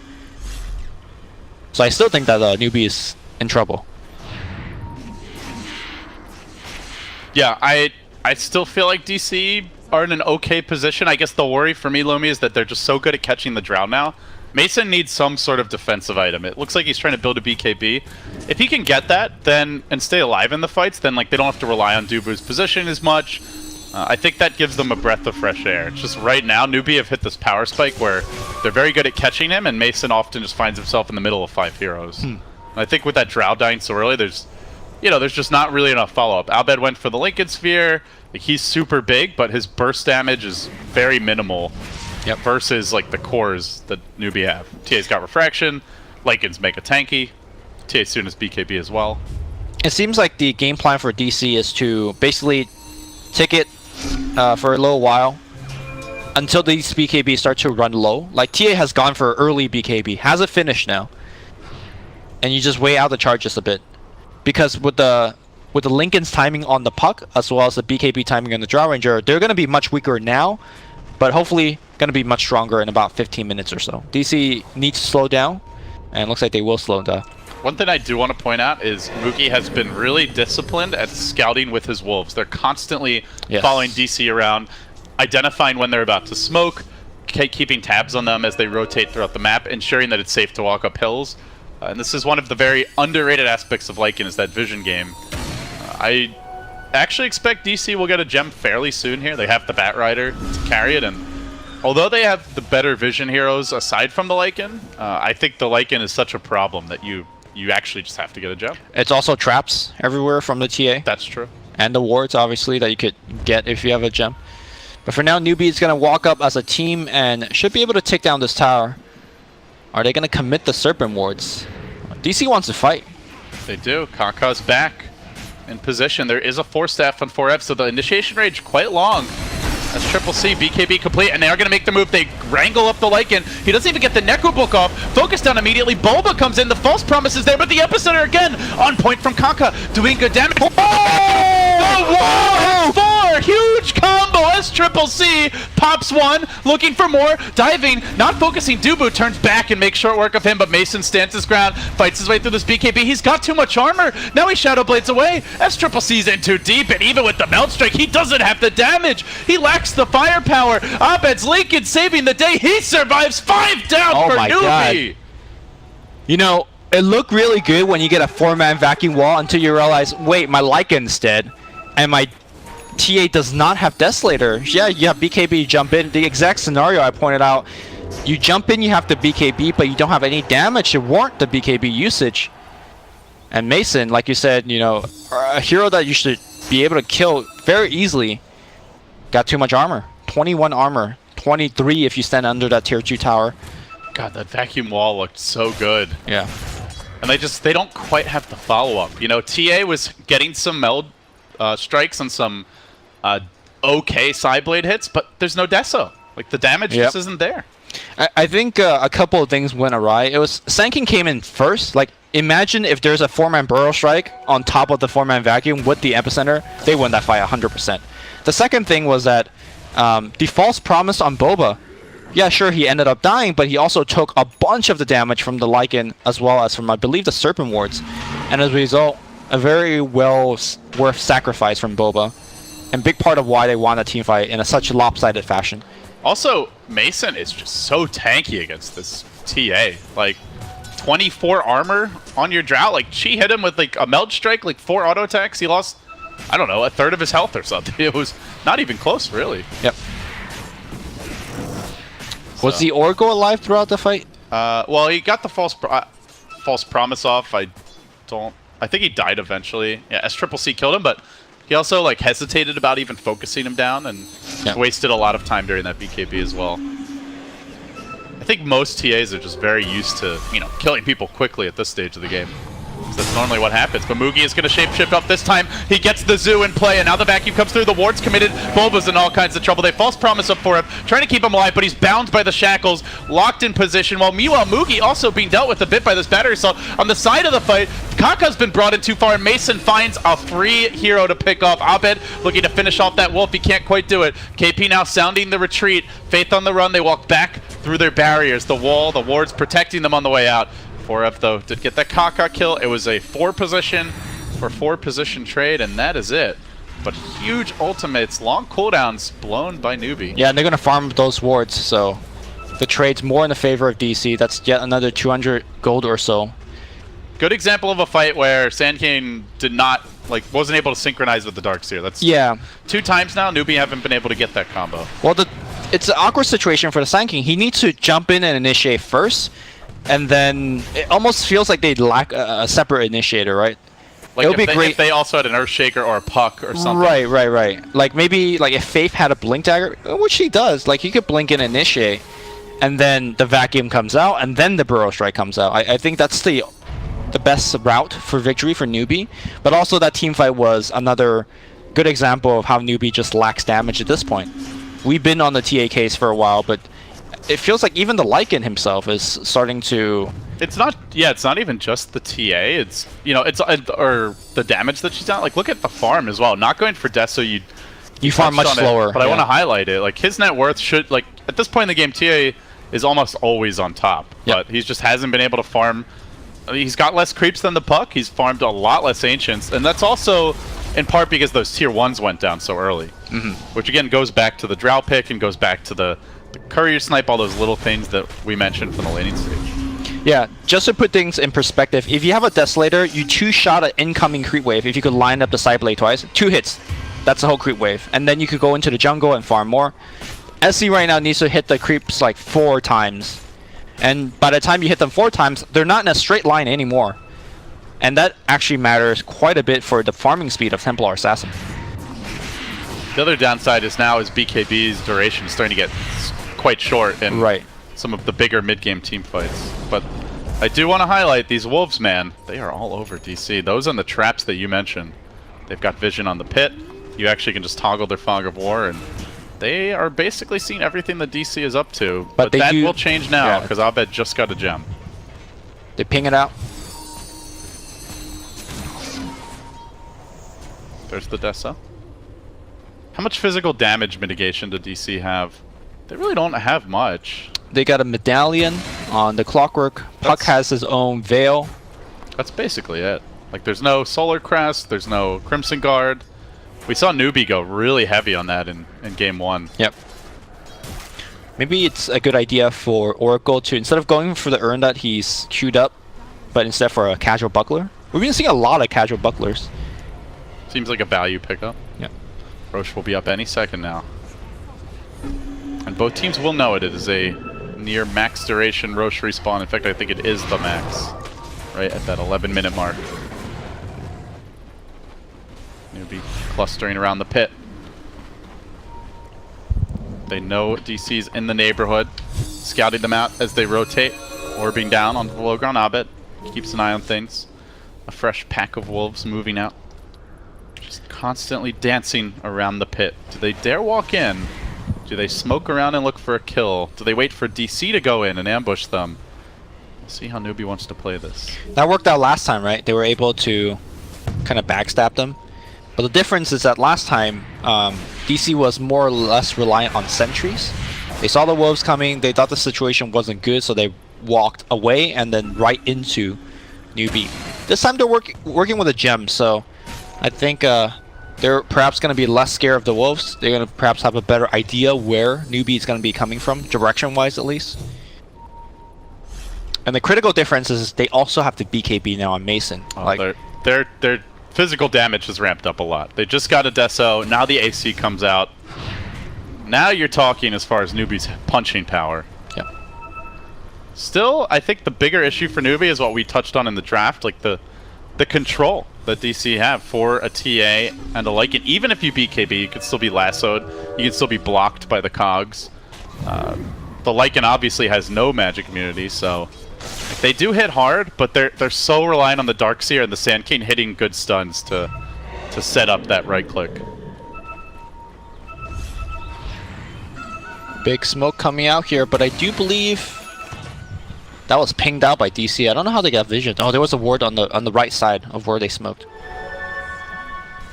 So I still think that Newbee is in trouble. Yeah, I still feel like DC are in an okay position. I guess the worry for me, Lomi, is that they're just so good at catching the Drow now. Mason needs some sort of defensive item. It looks like he's trying to build a BKB. If he can get that, then and stay alive in the fights, then like they don't have to rely on Dubu's position as much. I think that gives them a breath of fresh air. It's just right now, Newbee have hit this power spike where they're very good at catching him, and Mason often just finds himself in the middle of 5 heroes. And I think with that Drow dying so early, there's just not really enough follow-up. Albed went for the Lincoln Sphere. Like, he's super big, but his burst damage is very minimal versus like the cores that Newbee have. TA's got Refraction, Lycan's mega tanky, TA soon as BKB as well. It seems like the game plan for DC is to basically take it for a little while until these BKB start to run low. Like TA has gone for early BKB, has it finished now, and you just wait out the charges a bit, because with the Lincoln's timing on the puck as well as the BKB timing on the Drow Ranger, they're going to be much weaker now, but hopefully going to be much stronger in about 15 minutes or so. DC needs to slow down, and it looks like they will slow down. One thing I do want to point out is Mookie has been really disciplined at scouting with his wolves. They're constantly following DC around, identifying when they're about to smoke, keeping tabs on them as they rotate throughout the map, ensuring that it's safe to walk up hills. And this is one of the very underrated aspects of Lycan, is that vision game. I actually expect DC will get a gem fairly soon here. They have the Bat Rider to carry it, and although they have the better vision heroes aside from the Lycan, I think the Lycan is such a problem that you actually just have to get a gem. It's also traps everywhere from the TA. That's true. And the wards, obviously, that you could get if you have a gem. But for now, Newbee is going to walk up as a team and should be able to take down this tower. Are they going to commit the Serpent wards? DC wants to fight. They do. Kaka's back in position. There is a 4-staff on 4F, so the initiation range quite long. That's Triple C, BKB complete, and they are going to make the move. They wrangle up the Lycan. He doesn't even get the Necro Book off. Focus down immediately. Bulba comes in. The false promise is there, but the Epicenter again on point from Kaka, doing good damage. Oh! The wall has 4! Huge combo as Triple C pops 1, looking for more, diving, not focusing. Dubu turns back and makes short work of him, but Mason stands his ground, fights his way through this BKB. He's got too much armor. Now he Shadow Blades away as Triple C's in too deep, and even with the Melt Strike, he doesn't have the damage. He lacks the firepower. Abed's Lincoln saving the day. He survives. 5 down for Newbee. You know, it looked really good when you get a 4-man vacuum wall until you realize, wait, my Lycan's dead, and my TA does not have Desolator. Yeah, you have BKB jump in. The exact scenario I pointed out. You jump in, you have the BKB, but you don't have any damage to warrant the BKB usage. And Mason, like you said, you know, a hero that you should be able to kill very easily, got too much armor. 21 armor. 23 if you stand under that tier 2 tower. God, that vacuum wall looked so good. Yeah. And they don't quite have the follow-up. You know, TA was getting some meld strikes and some okay side blade hits, but there's no deso. Like, the damage just isn't there. I think a couple of things went awry. It was Sankin came in first. Like, imagine if there's a 4-man burrow strike on top of the 4-man vacuum with the epicenter, they win that fight 100%. The second thing was that the false promise on Boba. Yeah, sure, he ended up dying, but he also took a bunch of the damage from the Lycan as well as from, I believe, the Serpent wards. And as a result, a very well worth sacrifice from Boba. And big part of why they won a team fight in such lopsided fashion. Also, Mason is just so tanky against this TA. Like, 24 armor on your Drow. Like, she hit him with, like, a Meld Strike, like, 4 auto attacks. He lost, I don't know, a third of his health or something. It was not even close, really. Yep. Was the Orgo alive throughout the fight? Well, he got the false promise off. I think he died eventually. Yeah, S-Triple-C killed him, but he also, like, hesitated about even focusing him down and wasted a lot of time during that BKB as well. I think most TAs are just very used to, you know, killing people quickly at this stage of the game. So that's normally what happens. But Mugi is going to shapeshift up this time. He gets the zoo in play, and now the vacuum comes through. The ward's committed. Bulba's in all kinds of trouble. They false promise up for him, trying to keep him alive, but he's bound by the shackles, locked in position. While meanwhile, Mugi also being dealt with a bit by this battery assault. On the side of the fight, Kaka's been brought in too far, and Mason finds a free hero to pick off. Abed looking to finish off that wolf. He can't quite do it. KP now sounding the retreat. Faith on the run. They walk back through their barriers. The wall, the wards protecting them on the way out. 4F, though, did get that Kaka kill. It was a 4-position for 4-position trade, and that is it. But huge ultimates, long cooldowns blown by Newbee. Yeah, and they're going to farm those wards, so the trade's more in the favor of DC. That's yet another 200 gold or so. Good example of a fight where Sand King did not Like, wasn't able to synchronize with the Darkseer. That's Yeah. 2 times now. Newbee haven't been able to get that combo. Well, it's an awkward situation for the Sand King. He needs to jump in and initiate first, and then it almost feels like they lack a separate initiator, right? Like, it would be they, great if they also had an Earthshaker or a Puck or something. Right. Like maybe like if Faith had a Blink Dagger, which he does, like he could blink and initiate, and then the Vacuum comes out, and then the Burrow Strike comes out. I think that's the best route for victory for Newbee. But also that team fight was another good example of how Newbee just lacks damage at this point. We've been on the TA case for a while, but it feels like even the Lycan himself is starting to... It's not, yeah, it's not even just the TA, it's, you know, it's, or the damage that she's done. Like, look at the farm as well. Not going for Deso, you farm much slower. But I want to highlight it. Like, his net worth should, like, at this point in the game, TA is almost always on top. Yep. But he just hasn't been able to farm. I mean, he's got less creeps than the Puck. He's farmed a lot less Ancients. And that's also in part because those tier 1s went down so early. Which, again, goes back to the Drow pick and goes back to the Courier Snipe, all those little things that we mentioned from the laning stage. Yeah, just to put things in perspective, if you have a Desolator, you 2-shot an incoming creep wave. If you could line up the Sideblade twice, 2 hits. That's the whole creep wave. And then you could go into the jungle and farm more. SC right now needs to hit the creeps like 4 times. And by the time you hit them 4 times, they're not in a straight line anymore. And that actually matters quite a bit for the farming speed of Templar Assassin. The other downside is now is BKB's duration is starting to get quite short in some of the bigger mid-game team fights. But I do want to highlight these Wolves, man. They are all over DC. Those and the traps that you mentioned. They've got vision on the pit. You actually can just toggle their Fog of War, and they are basically seeing everything that DC is up to. But that will change now, because Abed just got a gem. They ping it out. There's the Dessa. How much physical damage mitigation do DC have? They really don't have much. They got a medallion on the Clockwork. Puck has his own Veil. That's basically it. Like, there's no Solar Crest, there's no Crimson Guard. We saw Newbee go really heavy on that in Game 1. Yep. Maybe it's a good idea for Oracle to, instead of going for the urn that he's queued up, but instead for a casual buckler. We've been seeing a lot of casual bucklers. Seems like a value pickup. Yep. Roche will be up any second now. And both teams will know it. It is a near max duration Roche respawn. In fact, I think it is the max. Right at that 11-minute mark. Newbee clustering around the pit. They know DC's in the neighborhood. Scouting them out as they rotate. Orbing down on the low ground Abed. Keeps an eye on things. A fresh pack of wolves moving out. Just constantly dancing around the pit. Do they dare walk in? Do they smoke around and look for a kill? Do they wait for DC to go in and ambush them? We'll see how Newbee wants to play this. That worked out last time, right? They were able to kind of backstab them. But the difference is that last time, DC was more or less reliant on sentries. They saw the wolves coming, they thought the situation wasn't good, so they walked away and then right into Newbee. This time they're working with a gem, so I think they're perhaps going to be less scared of the wolves. They're going to perhaps have a better idea where Newbee is going to be coming from, direction-wise at least. And the critical difference is they also have the BKB now on Mason. Oh, like their physical damage has ramped up a lot. They just got a Deso, now the AC comes out. Now you're talking as far as Newbee's punching power. Yep. Still, I think the bigger issue for Newbee is what we touched on in the draft, like the control that DC have for a TA and a Lycan. Even if you BKB, you could still be lassoed. You can still be blocked by the cogs. The Lycan obviously has no magic immunity, so they do hit hard, but they're so reliant on the Darkseer and the Sand King hitting good stuns to set up that right click. Big smoke coming out here, but I do believe that was pinged out by DC. I don't know how they got vision. Oh, there was a ward on the right side of where they smoked.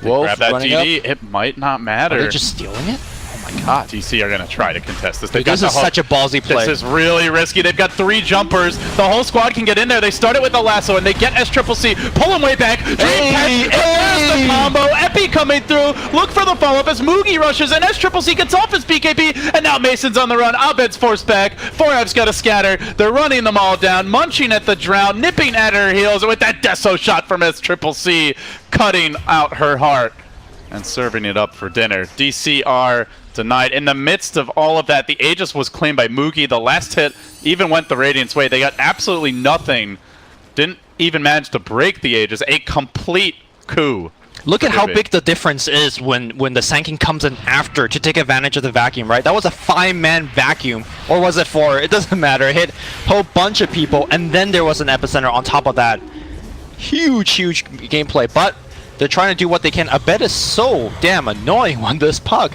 Wolf grab that DD. It might not matter. Are they just stealing it? Oh my god, DC are going to try to contest this. They've Dude, this got is the hook. such a ballsy play. This is really risky. They've got 3 jumpers. The whole squad can get in there. They started with the lasso, and they get SCCC. Pull him way back. Dream catch, and there's the combo. Epi coming through. Look for the follow-up as Moogie rushes, and SCCC gets off his BKB, and now Mason's on the run. Abed's forced back. 4F's got to scatter. They're running them all down, munching at the drown, nipping at her heels with that Deso shot from SCCC, cutting out her heart and serving it up for dinner. DCR denied. In the midst of all of that, the Aegis was claimed by Moogie. The last hit even went the Radiant's way. They got absolutely nothing. Didn't even manage to break the Aegis. A complete coup. Look at how big the difference is when the Sanking comes in after to take advantage of the vacuum, right? That was a 5-man vacuum. Or was it 4? It doesn't matter. It hit a whole bunch of people, and then there was an epicenter on top of that. Huge, huge gameplay, but they're trying to do what they can. Abed is so damn annoying on this puck.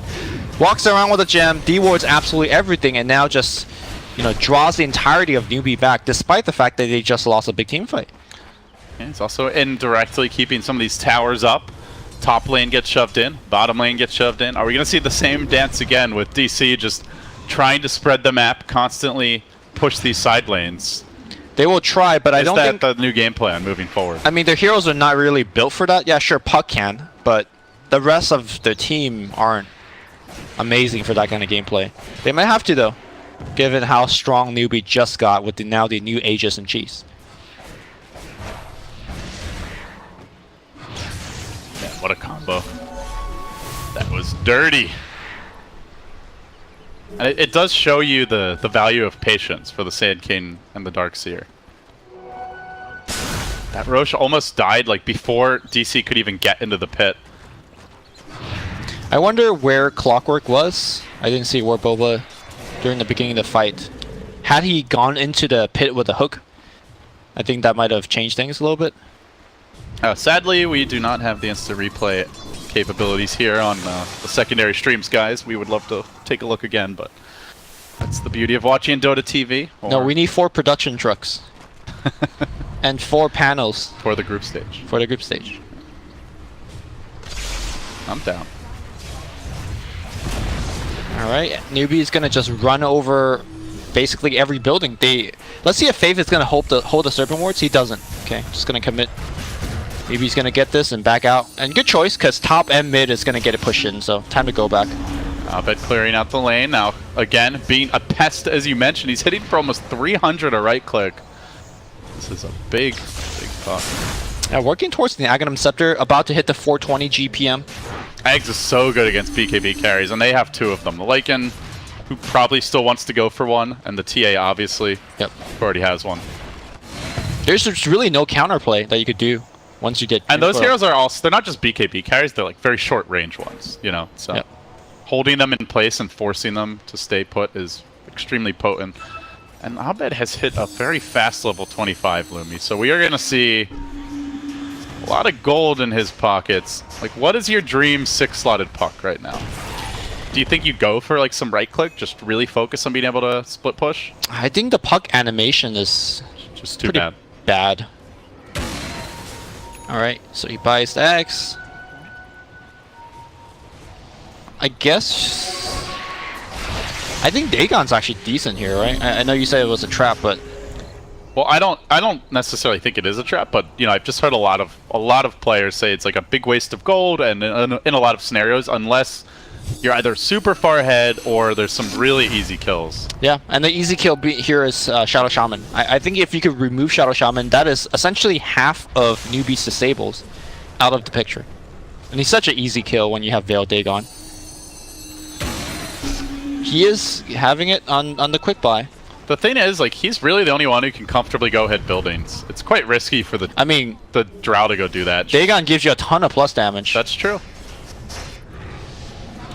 Walks around with a gem, D-wards absolutely everything, and now just, you know, draws the entirety of Newbee back, despite the fact that they just lost a big team fight. Yeah, it's also indirectly keeping some of these towers up. Top lane gets shoved in, bottom lane gets shoved in. Are we going to see the same dance again with DC just trying to spread the map, constantly push these side lanes? They will try, but I don't think... Is that the new game plan moving forward? I mean, their heroes are not really built for that. Yeah, sure, Puck can, but the rest of their team aren't amazing for that kind of gameplay. They might have to, though, given how strong Newbee just got with now the new Aegis and Cheese. Yeah, what a combo. That was dirty. And it does show you the value of patience for the Sand King and the Darkseer. That Roche almost died like before DC could even get into the pit. I wonder where Clockwork was. I didn't see War Boba during the beginning of the fight. Had he gone into the pit with a hook, I think that might have changed things a little bit. Sadly, we do not have the instant replay capabilities here on the secondary streams, guys. We would love to take a look again, but that's the beauty of watching Dota TV. No, we need 4 production trucks. And 4 panels. For the group stage. For the group stage. I'm down. Alright, Newbee is going to just run over basically every building. Let's see if Faith is going to hold the Serpent Wards. He doesn't. Okay, just going to commit. Maybe he's going to get this and back out. And good choice, because top and mid is going to get it pushed in, so time to go back. Abed clearing out the lane. Now, again, being a pest, as you mentioned. He's hitting for almost 300 a right click. This is a big, big puck. Now, working towards the Aghanim Scepter, about to hit the 420 GPM. Ags is so good against BKB carries, and they have 2 of them. The Lycan, who probably still wants to go for one, and the TA, obviously, who already has one. There's just really no counterplay that you could do once you get... And those heroes are also, they're not just BKB carries, they're like very short range ones, you know? So holding them in place and forcing them to stay put is extremely potent. And Abed has hit a very fast level 25 Lumi, so we are going to see a lot of gold in his pockets. Like, what is your dream 6-slotted puck right now? Do you think you go for like some right click, just really focus on being able to split push? I think the puck animation is just too bad. Alright, so he buys the X. I guess... I think Dagon's actually decent here, right? I know you said it was a trap, but... Well, I don't necessarily think it is a trap, but you know, I've just heard a lot of players say it's like a big waste of gold, and in a lot of scenarios, unless you're either super far ahead or there's some really easy kills. Yeah, and the easy kill here is Shadow Shaman. I think if you could remove Shadow Shaman, that is essentially half of Newbee's disables out of the picture. And he's such an easy kill when you have Veil Dagon. He is having it on the quick buy. The thing is, like, he's really the only one who can comfortably go hit buildings. It's quite risky for the Drow to go do that. Dagon gives you a ton of plus damage. That's true.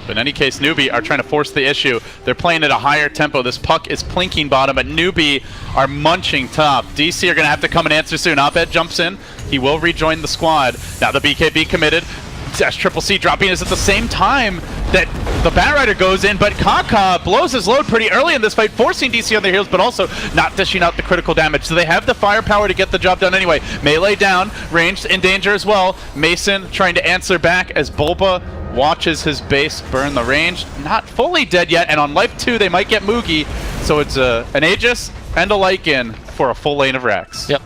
But in any case, Newbee are trying to force the issue. They're playing at a higher tempo. This puck is plinking bottom, but Newbee are munching top. DC are going to have to come and answer soon. Abed jumps in. He will rejoin the squad. Now the BKB committed. SCCC dropping is at the same time that the Batrider goes in, but Kaka blows his load pretty early in this fight, forcing DC on their heels, but also not dishing out the critical damage. So they have the firepower to get the job done anyway. Melee down, ranged in danger as well. Mason trying to answer back as Bulba watches his base burn the range. Not fully dead yet, and on life 2 they might get Mugi. So it's an Aegis and a Lycan for a full lane of Rax. Yep.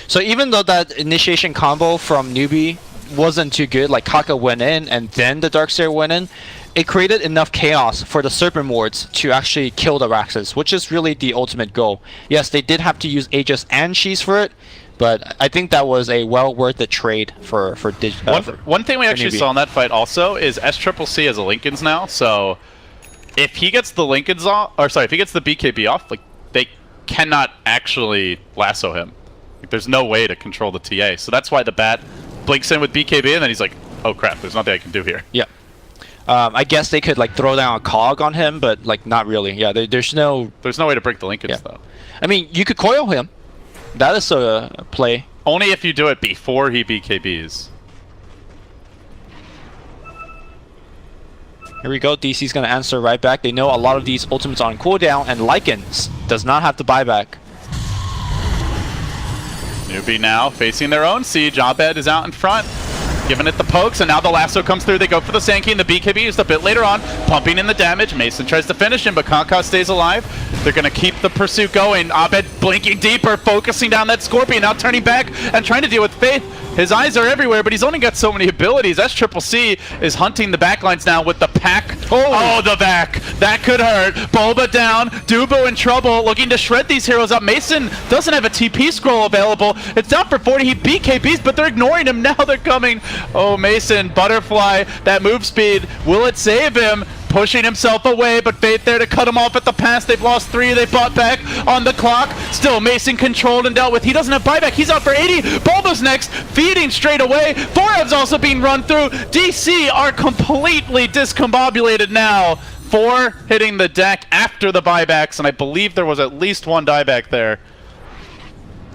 So even though that initiation combo from Newbee wasn't too good, like Kaka went in and then the Darkseer went in, it created enough chaos for the Serpent Wards to actually kill the Raxes, which is really the ultimate goal. Yes, they did have to use Aegis and Cheese for it, but I think that was a well worth it trade for one thing we actually Newbee. saw in that fight also is SCCC has a Lincolns now, so if he gets the Lincolns off, or sorry, if he gets the BKB off, like they cannot actually lasso him. Like, there's no way to control the TA, so that's why the bat blinks in with BKB, and then he's like, oh crap, there's nothing I can do here. Yeah. I guess they could like throw down a cog on him, but like not really. Yeah, there's no way to break the Lincolns Yeah. though. I mean, you could coil him. That is a play. Only if you do it before he BKBs. Here we go. DC's gonna answer right back. They know a lot of these ultimates are on cooldown, and Lycan does not have to buy back. Newbee now facing their own siege. Abed is out in front, giving it the pokes, and now the lasso comes through. They go for the Sankey, and the BKB used a bit later on, pumping in the damage. Mason tries to finish him, but Kanka stays alive. They're going to keep the pursuit going. Abed blinking deeper, focusing down that Scorpion, now turning back and trying to deal with Faith. His eyes are everywhere, but he's only got so many abilities. SCCC is hunting the backlines now with the pack. Oh, the back. That could hurt. Bulba down. Dubu in trouble, looking to shred these heroes up. Mason doesn't have a TP scroll available. It's down for 40. He BKBs, but they're ignoring him. Now they're coming. Oh, Mason, Butterfly, that move speed. Will it save him? Pushing himself away, but Faith there to cut him off at the pass. They've lost 3. They bought back on the clock. Still Mason controlled and dealt with. He doesn't have buyback. He's out for 80. Bulba's next, feeding straight away. Forev's also being run through. DC are completely discombobulated now. 4 hitting the deck after the buybacks, and I believe there was at least 1 dieback there.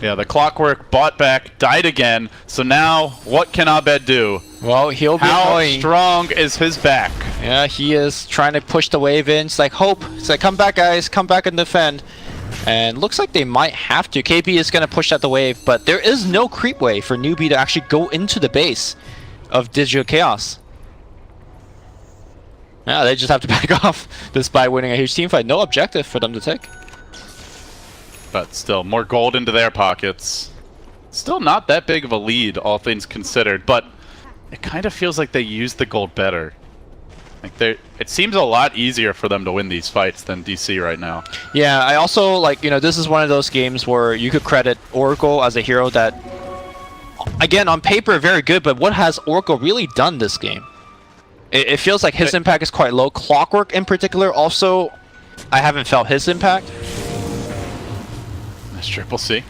Yeah, the Clockwork bought back, died again. So now, what can Abed do? Well, he'll be How annoying. strong is his back? Yeah, he is trying to push the wave in. It's like, hope. It's like, come back, guys. Come back and defend. And looks like they might have to. KB is going to push out the wave, but there is no creep wave for Newbee to actually go into the base of Digital Chaos. Yeah, they just have to back off despite winning a huge team fight. No objective for them to take. But still, more gold into their pockets. Still not that big of a lead, all things considered, but it kind of feels like they used the gold better. Like it seems a lot easier for them to win these fights than DC right now. Yeah, I also, like, you know, this is one of those games where you could credit Oracle as a hero that, again, on paper, very good, but what has Oracle really done this game? It feels like his impact is quite low. Clockwork, in particular, also, I haven't felt his impact. SCCC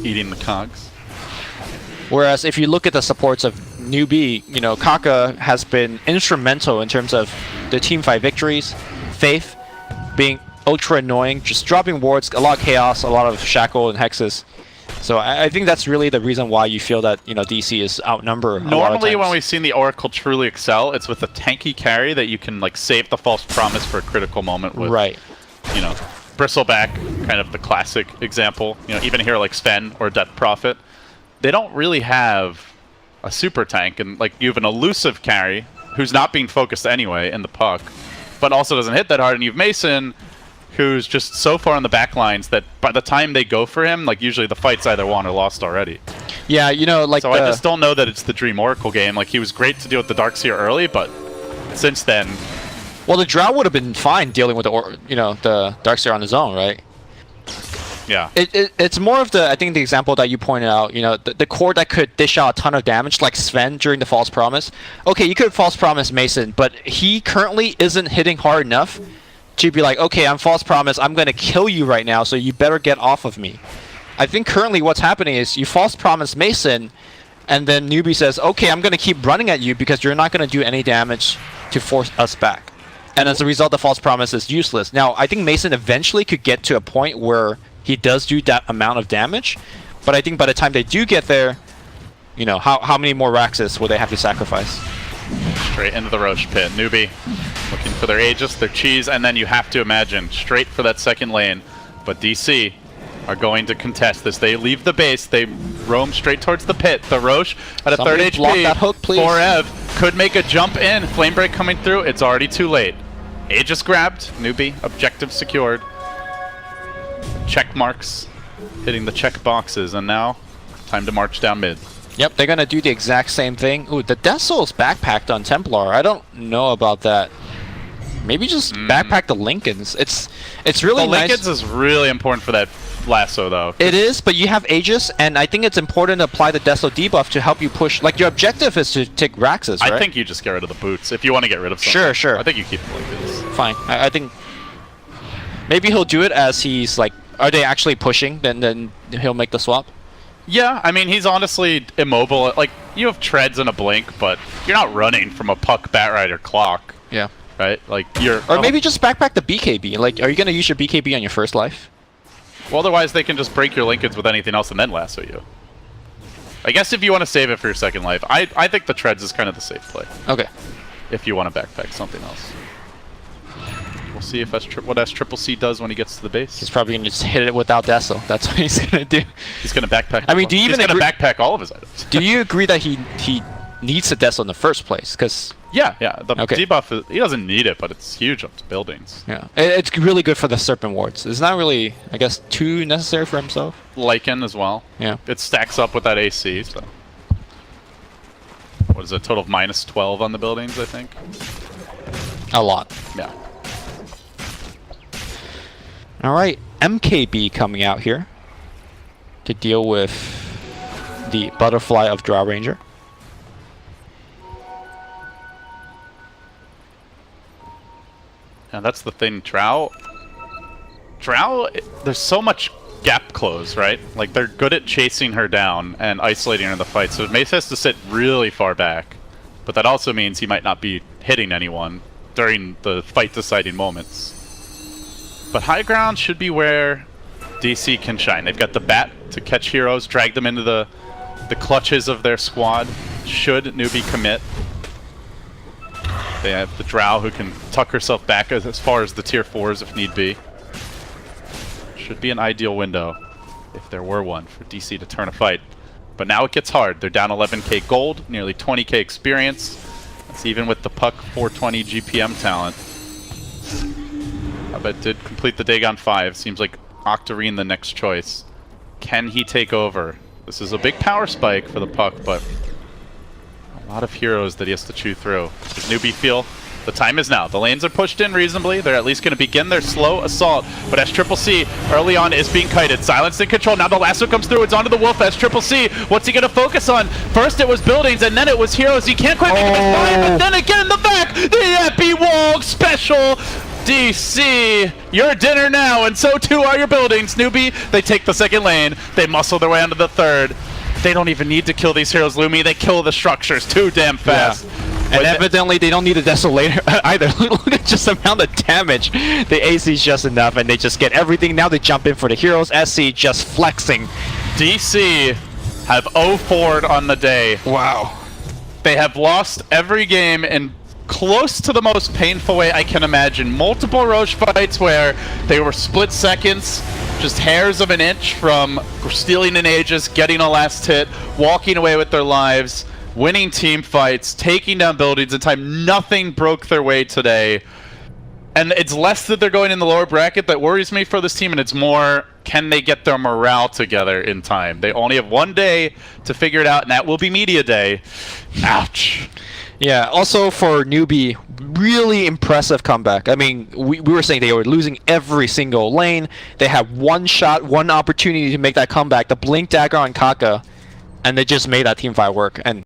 eating the cogs. Whereas if you look at the supports of Newbee, you know, Kaka has been instrumental in terms of the team fight victories. Faith being ultra annoying, just dropping wards, a lot of chaos, a lot of shackle and hexes. So I think that's really the reason why you feel that, you know, DC is outnumbered. Normally when we've seen the Oracle truly excel, it's with a tanky carry that you can like save the false promise for a critical moment with. Right. You know, Bristleback, kind of the classic example. You know, even here like Sven or Death Prophet, they don't really have a super tank, and like you have an elusive carry who's not being focused anyway in the puck, but also doesn't hit that hard, and you have Mason, who's just so far on the back lines that by the time they go for him, like usually the fight's either won or lost already. Yeah, you know, like so I just don't know that it's the Dream Oracle game. Like he was great to deal with the Darkseer early, but since then. Well, the Drow would have been fine dealing with the, you know, the Darkseer on his own, right? Yeah. It's more of the, I think the example that you pointed out, you know, the core that could dish out a ton of damage, like Sven during the False Promise. Okay, you could False Promise Mason, but he currently isn't hitting hard enough to be like, okay, I'm False Promise, I'm going to kill you right now, so you better get off of me. I think currently what's happening is you False Promise Mason, and then Newbee says, okay, I'm going to keep running at you because you're not going to do any damage to force us back. And as a result, the False Promise is useless. Now, I think Mason eventually could get to a point where he does do that amount of damage, but I think by the time they do get there, you know, how many more Raxes will they have to sacrifice? Straight into the Roche pit. Newbee looking for their Aegis, their cheese, and then you have to imagine straight for that second lane. But DC are going to contest this. They leave the base. They roam straight towards the pit. The Roche at a Somebody 3rd block HP. that hook, please. 4Ev could make a jump in. Flame Break coming through. It's already too late. Aegis grabbed. Newbee, objective secured. Check marks. Hitting the check boxes. And now, time to march down mid. Yep, they're gonna do the exact same thing. Ooh, the Death Soul's backpacked on Templar. I don't know about that. Maybe just backpack the Lincolns. It's really The nice. Lincolns is really important for that lasso, though. It is, but you have Aegis, and I think it's important to apply the Death Soul debuff to help you push. Like, your objective is to take Raxus, right? I think you just get rid of the boots if you want to get rid of something. Sure, sure. I think you keep the Lincolns. Fine. I think maybe he'll do it as he's like, are they actually pushing? Then he'll make the swap. Yeah, I mean, he's honestly immobile. Like, you have treads and a blink, but you're not running from a Puck, Batrider, Clock, Yeah. right? Like, you're... Or maybe just backpack the BKB. Like, are you gonna use your BKB on your first life? Well, otherwise they can just break your Lincolns with anything else and then lasso you. I guess if you want to save it for your second life, I think the treads is kind of the safe play. Okay. If you want to backpack something else. We'll see if what SCCC does when he gets to the base. He's probably gonna just hit it without Death Soul. That's what he's gonna do. He's going to backpack. I mean, do you he's even going to agree- backpack all of his items. Do you agree that he needs the Death Soul in the first place? Because Yeah. The Okay. debuff, he doesn't need it, but it's huge up to buildings. yeah, it's really good for the Serpent Wards. It's not really, I guess, too necessary for himself. Lycan as well. Yeah. It stacks up with that AC, so... What is it, a total of minus 12 on the buildings, I think? A lot. Yeah. All right, MKB coming out here to deal with the Butterfly of Drow Ranger. And that's the thing, Drow, there's so much gap close, right? Like, they're good at chasing her down and isolating her in the fight, so Mace has to sit really far back. But that also means he might not be hitting anyone during the fight-deciding moments. But high ground should be where DC can shine. They've got the bat to catch heroes, drag them into the clutches of their squad, should Newbee commit. They have the Drow who can tuck herself back as far as the tier 4s if need be. Should be an ideal window, if there were one, for DC to turn a fight. But now it gets hard. They're down 11k gold, nearly 20k experience. That's even with the Puck 420 GPM talent. But did complete the Dagon 5. Seems like Octarine the next choice. Can he take over? This is a big power spike for the Puck, but a lot of heroes that he has to chew through. Does Newbee feel the time is now? The lanes are pushed in reasonably. They're at least going to begin their slow assault. But SCCC early on is being kited. Silence in control. Now the lasso comes through. It's onto the Wolf. SCCC, what's he going to focus on? First it was buildings, and then it was heroes. He can't quite make it this time, but then again the back. The Epi Wall special. DC, your dinner now, and so too are your buildings. Newbee, they take the second lane. They muscle their way onto the third. They don't even need to kill these heroes, Lumi. They kill the structures too damn fast. Yeah. And evidently they don't need a Desolator either. Look at just the amount of damage. The AC is just enough, and they just get everything. Now they jump in for the heroes. SC just flexing. DC have 0-4'd on the day. Wow. They have lost every game in close to the most painful way I can imagine. Multiple Roche fights where they were split seconds, just hairs of an inch from stealing an Aegis, getting a last hit, walking away with their lives, winning team fights, taking down buildings in time. Nothing broke their way today. And it's less that they're going in the lower bracket that worries me for this team, and it's more, can they get their morale together in time? They only have one day to figure it out, and that will be media day. Ouch. Yeah, also for Newbee, really impressive comeback. I mean, we were saying they were losing every single lane. They had one shot, one opportunity to make that comeback, the Blink Dagger on Kaka, and they just made that team fight work. And